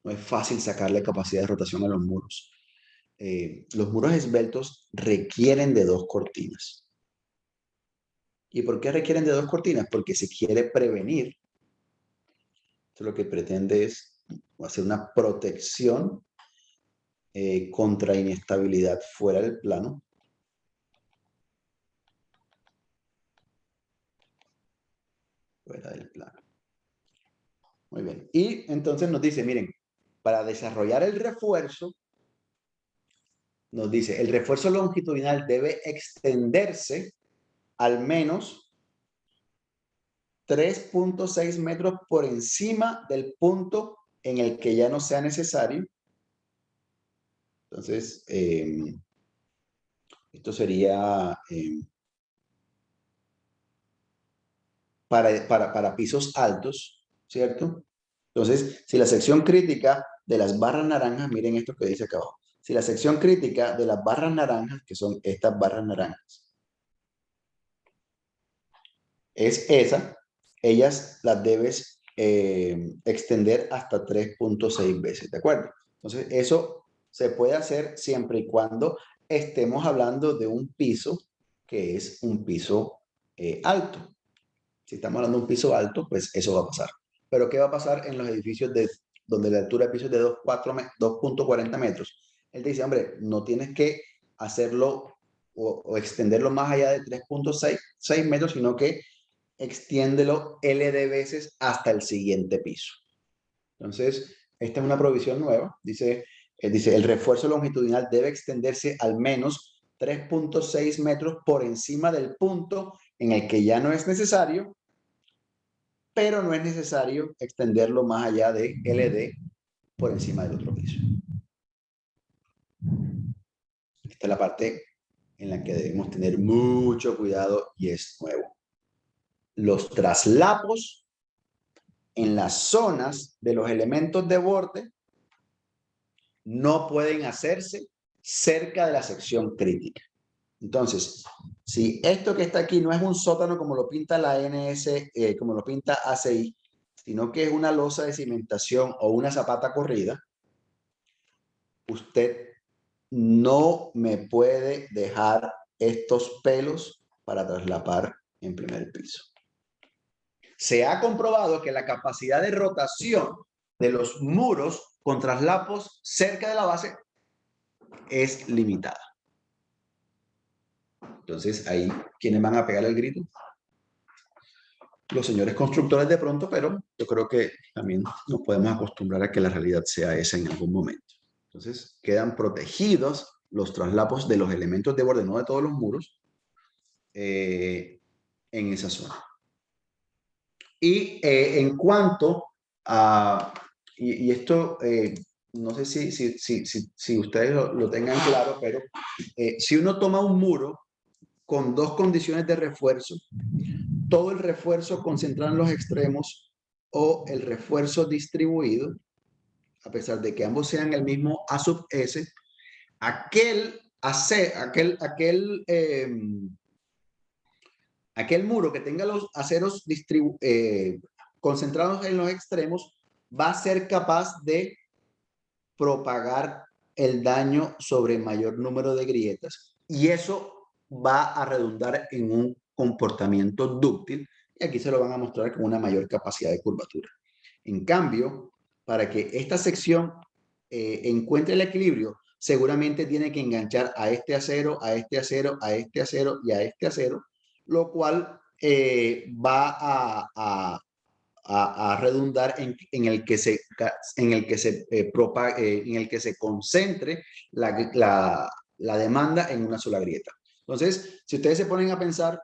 No es fácil sacarle capacidad de rotación a los muros. Los muros esbeltos requieren de 2 cortinas. ¿Y por qué requieren de 2 cortinas? Porque se quiere prevenir. Esto lo que pretende es hacer una protección contra inestabilidad fuera del plano. Fuera del plano. Muy bien. Y entonces nos dice, miren, para desarrollar el refuerzo, nos dice, el refuerzo longitudinal debe extenderse al menos 3.6 metros por encima del punto en el que ya no sea necesario. Entonces, esto sería para pisos altos, ¿cierto? Entonces, si la sección crítica de las barras naranjas, miren esto que dice acá abajo, si la sección crítica de las barras naranjas, que son estas barras naranjas, es esa, ellas las debes extender hasta 3.6 veces, ¿de acuerdo? Entonces, eso se puede hacer siempre y cuando estemos hablando de un piso que es un piso alto. Si estamos hablando de un piso alto, pues eso va a pasar. Pero ¿qué va a pasar en los edificios donde la altura del piso es de 2.40 metros? Él te dice, hombre, no tienes que hacerlo o extenderlo más allá de 3.6 metros, sino que extiéndelo L de veces hasta el siguiente piso. Entonces, esta es una provisión nueva. Dice, el refuerzo longitudinal debe extenderse al menos 3.6 metros por encima del punto en el que ya no es necesario, pero no es necesario extenderlo más allá de LD por encima del otro piso. Esta es la parte en la que debemos tener mucho cuidado y es nuevo. Los traslapos en las zonas de los elementos de borde no pueden hacerse cerca de la sección crítica. Entonces, si esto que está aquí no es un sótano como lo pinta la NS, como lo pinta ACI, sino que es una losa de cimentación o una zapata corrida, usted no me puede dejar estos pelos para traslapar en primer piso. Se ha comprobado que la capacidad de rotación de los muros con traslapos cerca de la base es limitada. Entonces, ahí, ¿quiénes van a pegar el grito? Los señores constructores de pronto, pero yo creo que también nos podemos acostumbrar a que la realidad sea esa en algún momento. Entonces, quedan protegidos los traslapos de los elementos de borde, no de todos los muros, en esa zona. Y en cuanto a, y esto, no sé si ustedes lo tengan claro, pero si uno toma un muro con dos condiciones de refuerzo, todo el refuerzo concentrado en los extremos o el refuerzo distribuido, a pesar de que ambos sean el mismo A sub S, aquel muro que tenga los aceros concentrados en los extremos va a ser capaz de propagar el daño sobre mayor número de grietas y eso va a redundar en un comportamiento dúctil y aquí se lo van a mostrar con una mayor capacidad de curvatura. En cambio, para que esta sección encuentre el equilibrio, seguramente tiene que enganchar a este acero, a este acero, a este acero y a este acero, lo cual va a redundar en el que se concentre la demanda en una sola grieta. Entonces, si ustedes se ponen a pensar,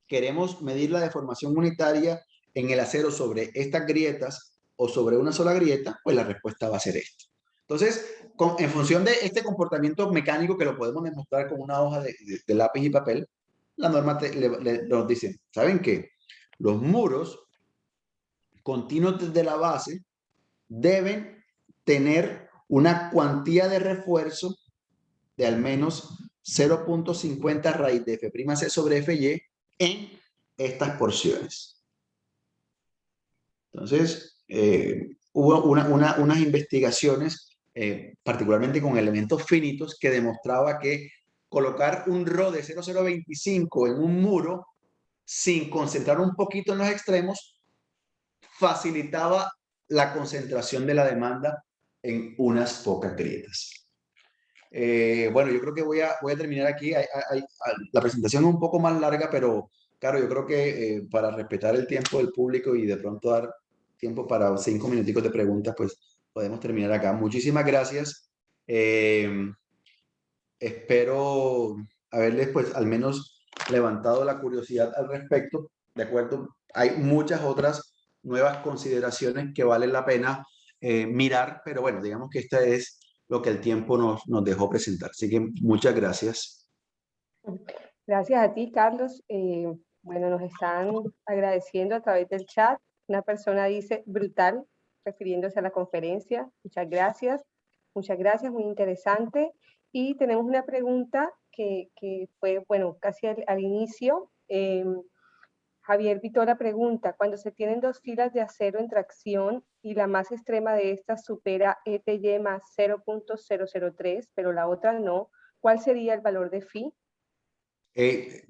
queremos medir la deformación unitaria en el acero sobre estas grietas o sobre una sola grieta, pues la respuesta va a ser esta. Entonces, en función de este comportamiento mecánico que lo podemos demostrar con una hoja de lápiz y papel, la norma nos dice, ¿saben qué? Los muros continuos desde la base deben tener una cuantía de refuerzo de al menos 0.50 raíz de F'C sobre Fy en estas porciones. Entonces, hubo unas investigaciones, particularmente con elementos finitos, que demostraba que colocar un Rho de 0,025 en un muro sin concentrar un poquito en los extremos facilitaba la concentración de la demanda en unas pocas grietas. Bueno, yo creo que voy a terminar aquí. La presentación es un poco más larga, pero claro, yo creo que para respetar el tiempo del público y de pronto dar tiempo para 5 minuticos de preguntas, pues podemos terminar acá. Muchísimas gracias. Espero haberles pues al menos levantado la curiosidad al respecto, ¿de acuerdo? Hay muchas otras nuevas consideraciones que valen la pena mirar, pero bueno, digamos que esta es lo que el tiempo nos dejó presentar. Así que muchas gracias. Gracias a ti, Carlos. Bueno, nos están agradeciendo a través del chat. Una persona dice brutal, refiriéndose a la conferencia. Muchas gracias, muy interesante. Y tenemos una pregunta que fue, bueno, casi al inicio. Javier Vitola pregunta, cuando se tienen dos filas de acero en tracción y la más extrema de estas supera ETY más 0.003, pero la otra no, ¿cuál sería el valor de phi? Eh,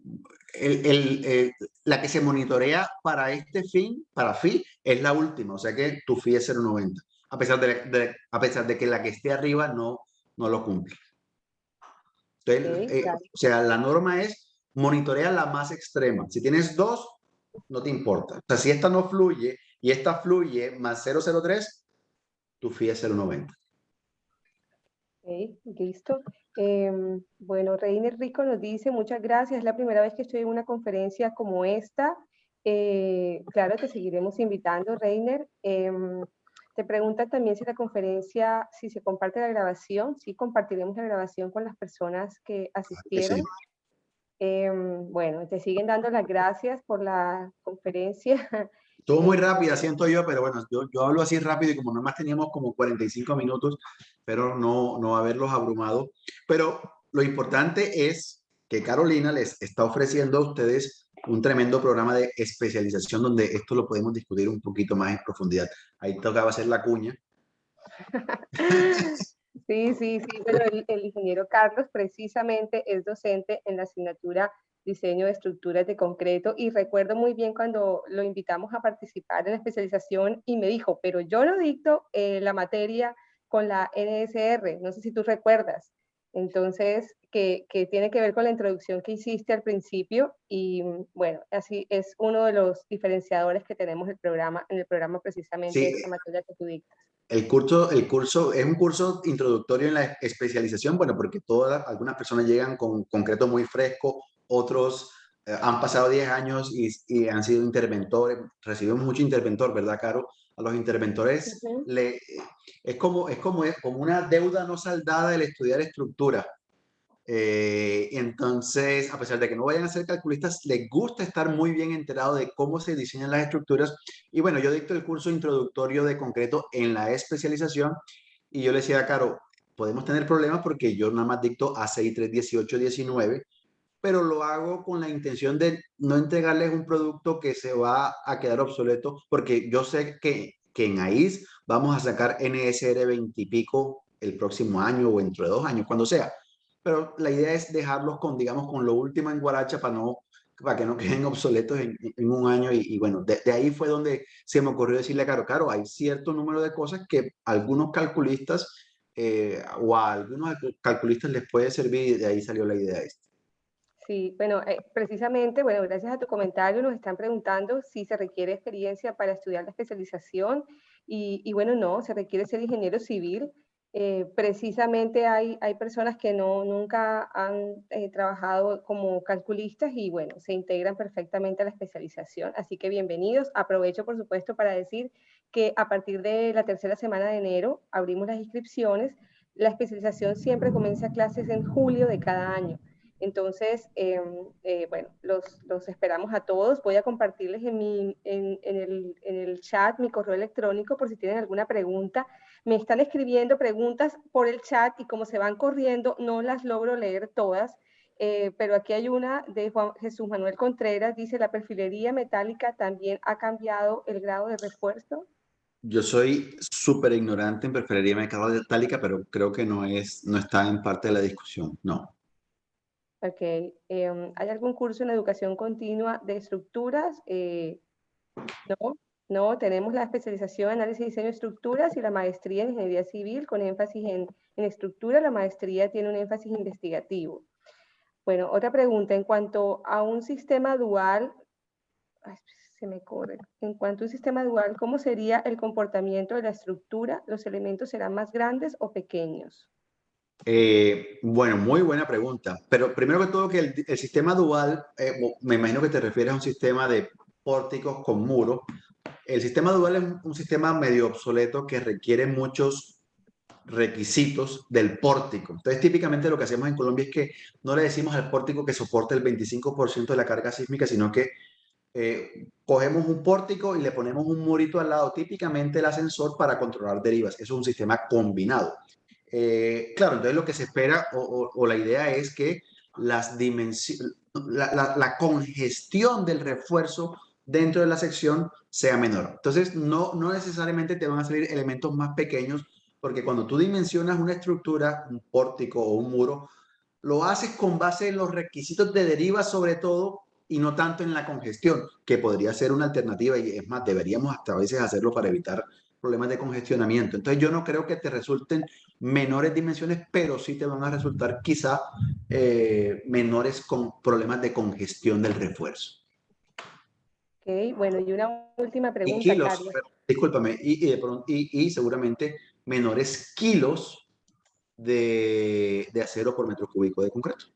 la que se monitorea para este fin, para phi, es la última, o sea que tu phi es 0.90, a pesar de que la que esté arriba no lo cumple. Entonces, Okay, claro. o sea, la norma es monitorea la más extrema. Si tienes dos, no te importa. O sea, si esta no fluye y esta fluye más 0.03, tu phi es 0.90. Okay, listo. Bueno, Reiner Rico nos dice, muchas gracias, es la primera vez que estoy en una conferencia como esta. Claro, te seguiremos invitando, Reiner. Te pregunta también si la conferencia, si se comparte la grabación. Sí, compartiremos la grabación con las personas que asistieron. Sí. Bueno, te siguen dando las gracias por la conferencia. Todo muy rápida, siento yo, pero bueno, yo hablo así rápido y como nomás teníamos como 45 minutos, pero no haberlos abrumado. Pero lo importante es que Carolina les está ofreciendo a ustedes un tremendo programa de especialización donde esto lo podemos discutir un poquito más en profundidad. Ahí tocaba hacer la cuña. Sí, pero el ingeniero Carlos precisamente es docente en la asignatura Diseño de Estructuras de Concreto y recuerdo muy bien cuando lo invitamos a participar en la especialización y me dijo, pero yo no dicto la materia con la NSR, no sé si tú recuerdas. Entonces, que tiene que ver con la introducción que hiciste al principio y bueno, así es uno de los diferenciadores que tenemos en el programa precisamente de Sí, esta materia que tú dictas. el curso es un curso introductorio en la especialización, bueno, porque algunas personas llegan con concreto muy fresco, otros han pasado 10 años y han sido interventores, recibimos mucho interventor, ¿verdad, Caro? A los interventores Ujú. es como una deuda no saldada el estudiar estructura. Entonces, a pesar de que no vayan a ser calculistas, les gusta estar muy bien enterado de cómo se diseñan las estructuras. Y bueno, yo dicto el curso introductorio de concreto en la especialización y yo le decía a Caro, podemos tener problemas porque yo nada más dicto A6, 3, 18, 19, pero lo hago con la intención de no entregarles un producto que se va a quedar obsoleto, porque yo sé que en AIS vamos a sacar NSR 20 y pico el próximo año o dentro de 2 años, cuando sea. Pero la idea es dejarlos con, digamos, con lo último en Guaracha para que no queden obsoletos en un año. Y bueno, de ahí fue donde se me ocurrió decirle a Caro, hay cierto número de cosas que algunos calculistas o a algunos calculistas les puede servir y de ahí salió la idea esta. Sí, bueno, precisamente, bueno, gracias a tu comentario nos están preguntando si se requiere experiencia para estudiar la especialización y bueno, no, se requiere ser ingeniero civil. Precisamente hay personas que nunca han trabajado como calculistas y bueno, se integran perfectamente a la especialización. Así que bienvenidos. Aprovecho, por supuesto, para decir que a partir de la tercera semana de enero abrimos las inscripciones. La especialización siempre comienza clases en julio de cada año. Entonces, bueno, los esperamos a todos. Voy a compartirles en el chat mi correo electrónico por si tienen alguna pregunta. Me están escribiendo preguntas por el chat y como se van corriendo, no las logro leer todas. Pero aquí hay una de Juan Jesús Manuel Contreras, dice, ¿la perfilería metálica también ha cambiado el grado de refuerzo? Yo soy súper ignorante en perfilería metálica, pero creo que no está en parte de la discusión. No. Ok. ¿Hay algún curso en educación continua de estructuras? No, no, tenemos la especialización en análisis y diseño de estructuras y la maestría en ingeniería civil con énfasis en estructura. La maestría tiene un énfasis investigativo. Bueno, otra pregunta. En cuanto a un sistema dual, ay, se me corre. En cuanto a un sistema dual, ¿cómo sería el comportamiento de la estructura? ¿Los elementos serán más grandes o pequeños? Bueno, muy buena pregunta. Pero primero que todo, que el sistema dual, me imagino que te refieres a un sistema de pórticos con muros. El sistema dual es un sistema medio obsoleto que requiere muchos requisitos del pórtico. Entonces, típicamente lo que hacemos en Colombia es que no le decimos al pórtico que soporte el 25% de la carga sísmica, sino que cogemos un pórtico y le ponemos un murito al lado, típicamente el ascensor, para controlar derivas. Eso es un sistema combinado. Claro, entonces lo que se espera o la idea es que las dimensiones, la congestión del refuerzo dentro de la sección sea menor. Entonces, no necesariamente te van a salir elementos más pequeños, porque cuando tú dimensionas una estructura, un pórtico o un muro, lo haces con base en los requisitos de deriva sobre todo y no tanto en la congestión, que podría ser una alternativa y es más, deberíamos hasta a veces hacerlo para evitar problemas de congestionamiento. Entonces yo no creo que te resulten menores dimensiones, pero sí te van a resultar quizá menores con problemas de congestión del refuerzo. Ok, bueno, y una última Y pregunta, kilos, Carlos. discúlpame, y seguramente menores kilos de acero por metro cúbico de concreto.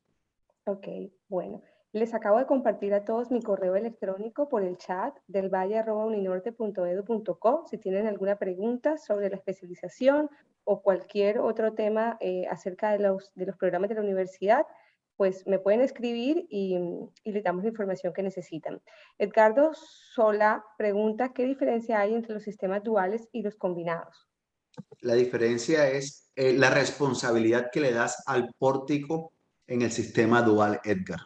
Ok, bueno. Les acabo de compartir a todos mi correo electrónico por el chat del valle@uninorte.edu.co. Si tienen alguna pregunta sobre la especialización o cualquier otro tema acerca de los programas de la universidad, pues me pueden escribir y les damos la información que necesitan. Edgardo Sola pregunta, ¿qué diferencia hay entre los sistemas duales y los combinados? La diferencia es la responsabilidad que le das al pórtico en el sistema dual, Edgar.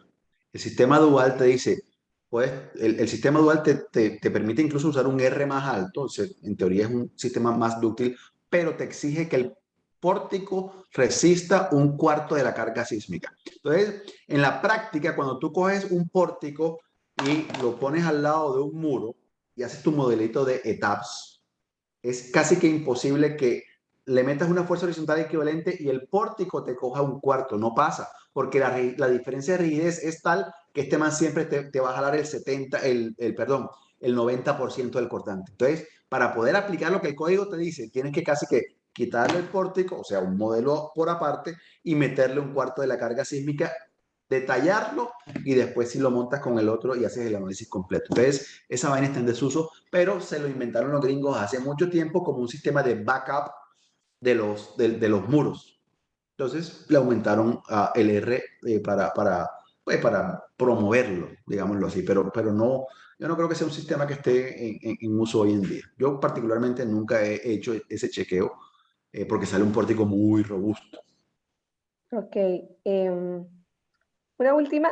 El sistema dual te dice, pues, el sistema dual te permite incluso usar un R más alto, o sea, en teoría es un sistema más dúctil, pero te exige que el pórtico resista un cuarto de la carga sísmica. Entonces, en la práctica, cuando tú coges un pórtico y lo pones al lado de un muro y haces tu modelito de etapas, es casi que imposible que le metas una fuerza horizontal equivalente y el pórtico te coja un cuarto. No pasa, porque la diferencia de rigidez es tal que este man siempre te va a jalar el 70, perdón, el 90% del cortante. Entonces, para poder aplicar lo que el código te dice, tienes que casi que quitarle el pórtico, o sea, un modelo por aparte, y meterle un cuarto de la carga sísmica, detallarlo y después si lo montas con el otro y haces el análisis completo. Entonces, esa vaina está en desuso, pero se lo inventaron los gringos hace mucho tiempo como un sistema de backup de los muros. Entonces, le aumentaron el R pues, para promoverlo, digámoslo así, pero no, yo no creo que sea un sistema que esté en uso hoy en día. Yo particularmente nunca he hecho ese chequeo porque sale un pórtico muy robusto. Ok, una última.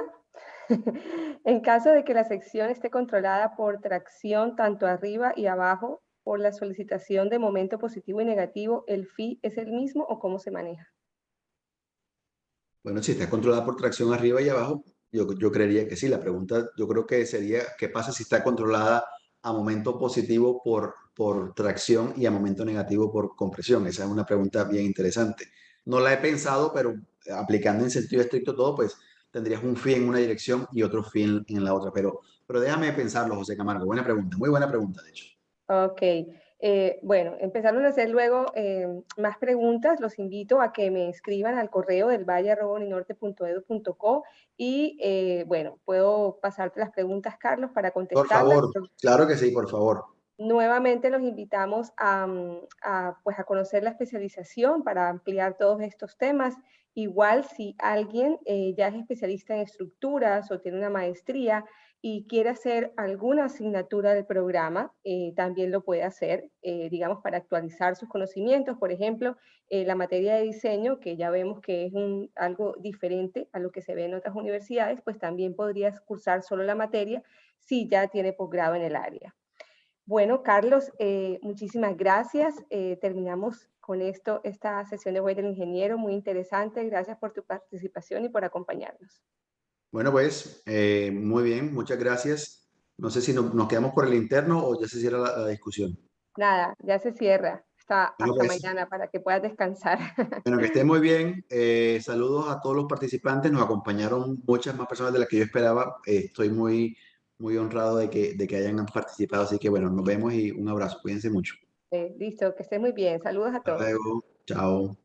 En caso de que la sección esté controlada por tracción tanto arriba y abajo, por la solicitación de momento positivo y negativo, ¿el phi es el mismo o cómo se maneja? Bueno, si está controlada por tracción arriba y abajo, yo creería que sí. La pregunta yo creo que sería, ¿qué pasa si está controlada a momento positivo por tracción y a momento negativo por compresión? Esa es una pregunta bien interesante. No la he pensado, pero aplicando en sentido estricto todo, pues tendrías un phi en una dirección y otro phi en la otra. Pero déjame pensarlo, José Camargo. Buena pregunta, muy buena pregunta, de hecho. Ok, bueno, empezaron a hacer luego más preguntas. Los invito a que me escriban al correo del valle@uninorte.edu.co y bueno, puedo pasarte las preguntas, Carlos, para Por contestarlas. favor, claro que sí, por favor. Nuevamente los invitamos pues a conocer la especialización para ampliar todos estos temas. Igual si alguien ya es especialista en estructuras o tiene una maestría y quiere hacer alguna asignatura del programa, también lo puede hacer, digamos, para actualizar sus conocimientos. Por ejemplo, la materia de diseño, que ya vemos que es algo diferente a lo que se ve en otras universidades, pues también podrías cursar solo la materia si ya tiene posgrado en el área. Bueno, Carlos, muchísimas gracias. Terminamos con esto, esta sesión de Hoy del Ingeniero, muy interesante. Gracias por tu participación y por acompañarnos. Bueno, pues muy bien, muchas gracias. No sé si nos quedamos por el interno o ya se cierra la discusión. Nada, ya se cierra. Bueno, Hasta pues, mañana para que puedas descansar. bueno, que estén muy bien. Saludos a todos los participantes. Nos acompañaron muchas más personas de las que yo esperaba. Estoy muy honrado de que hayan participado. Así que bueno, nos vemos y un abrazo. Cuídense mucho. Listo, que estés muy bien. Saludos a Hasta todos. luego. Chao.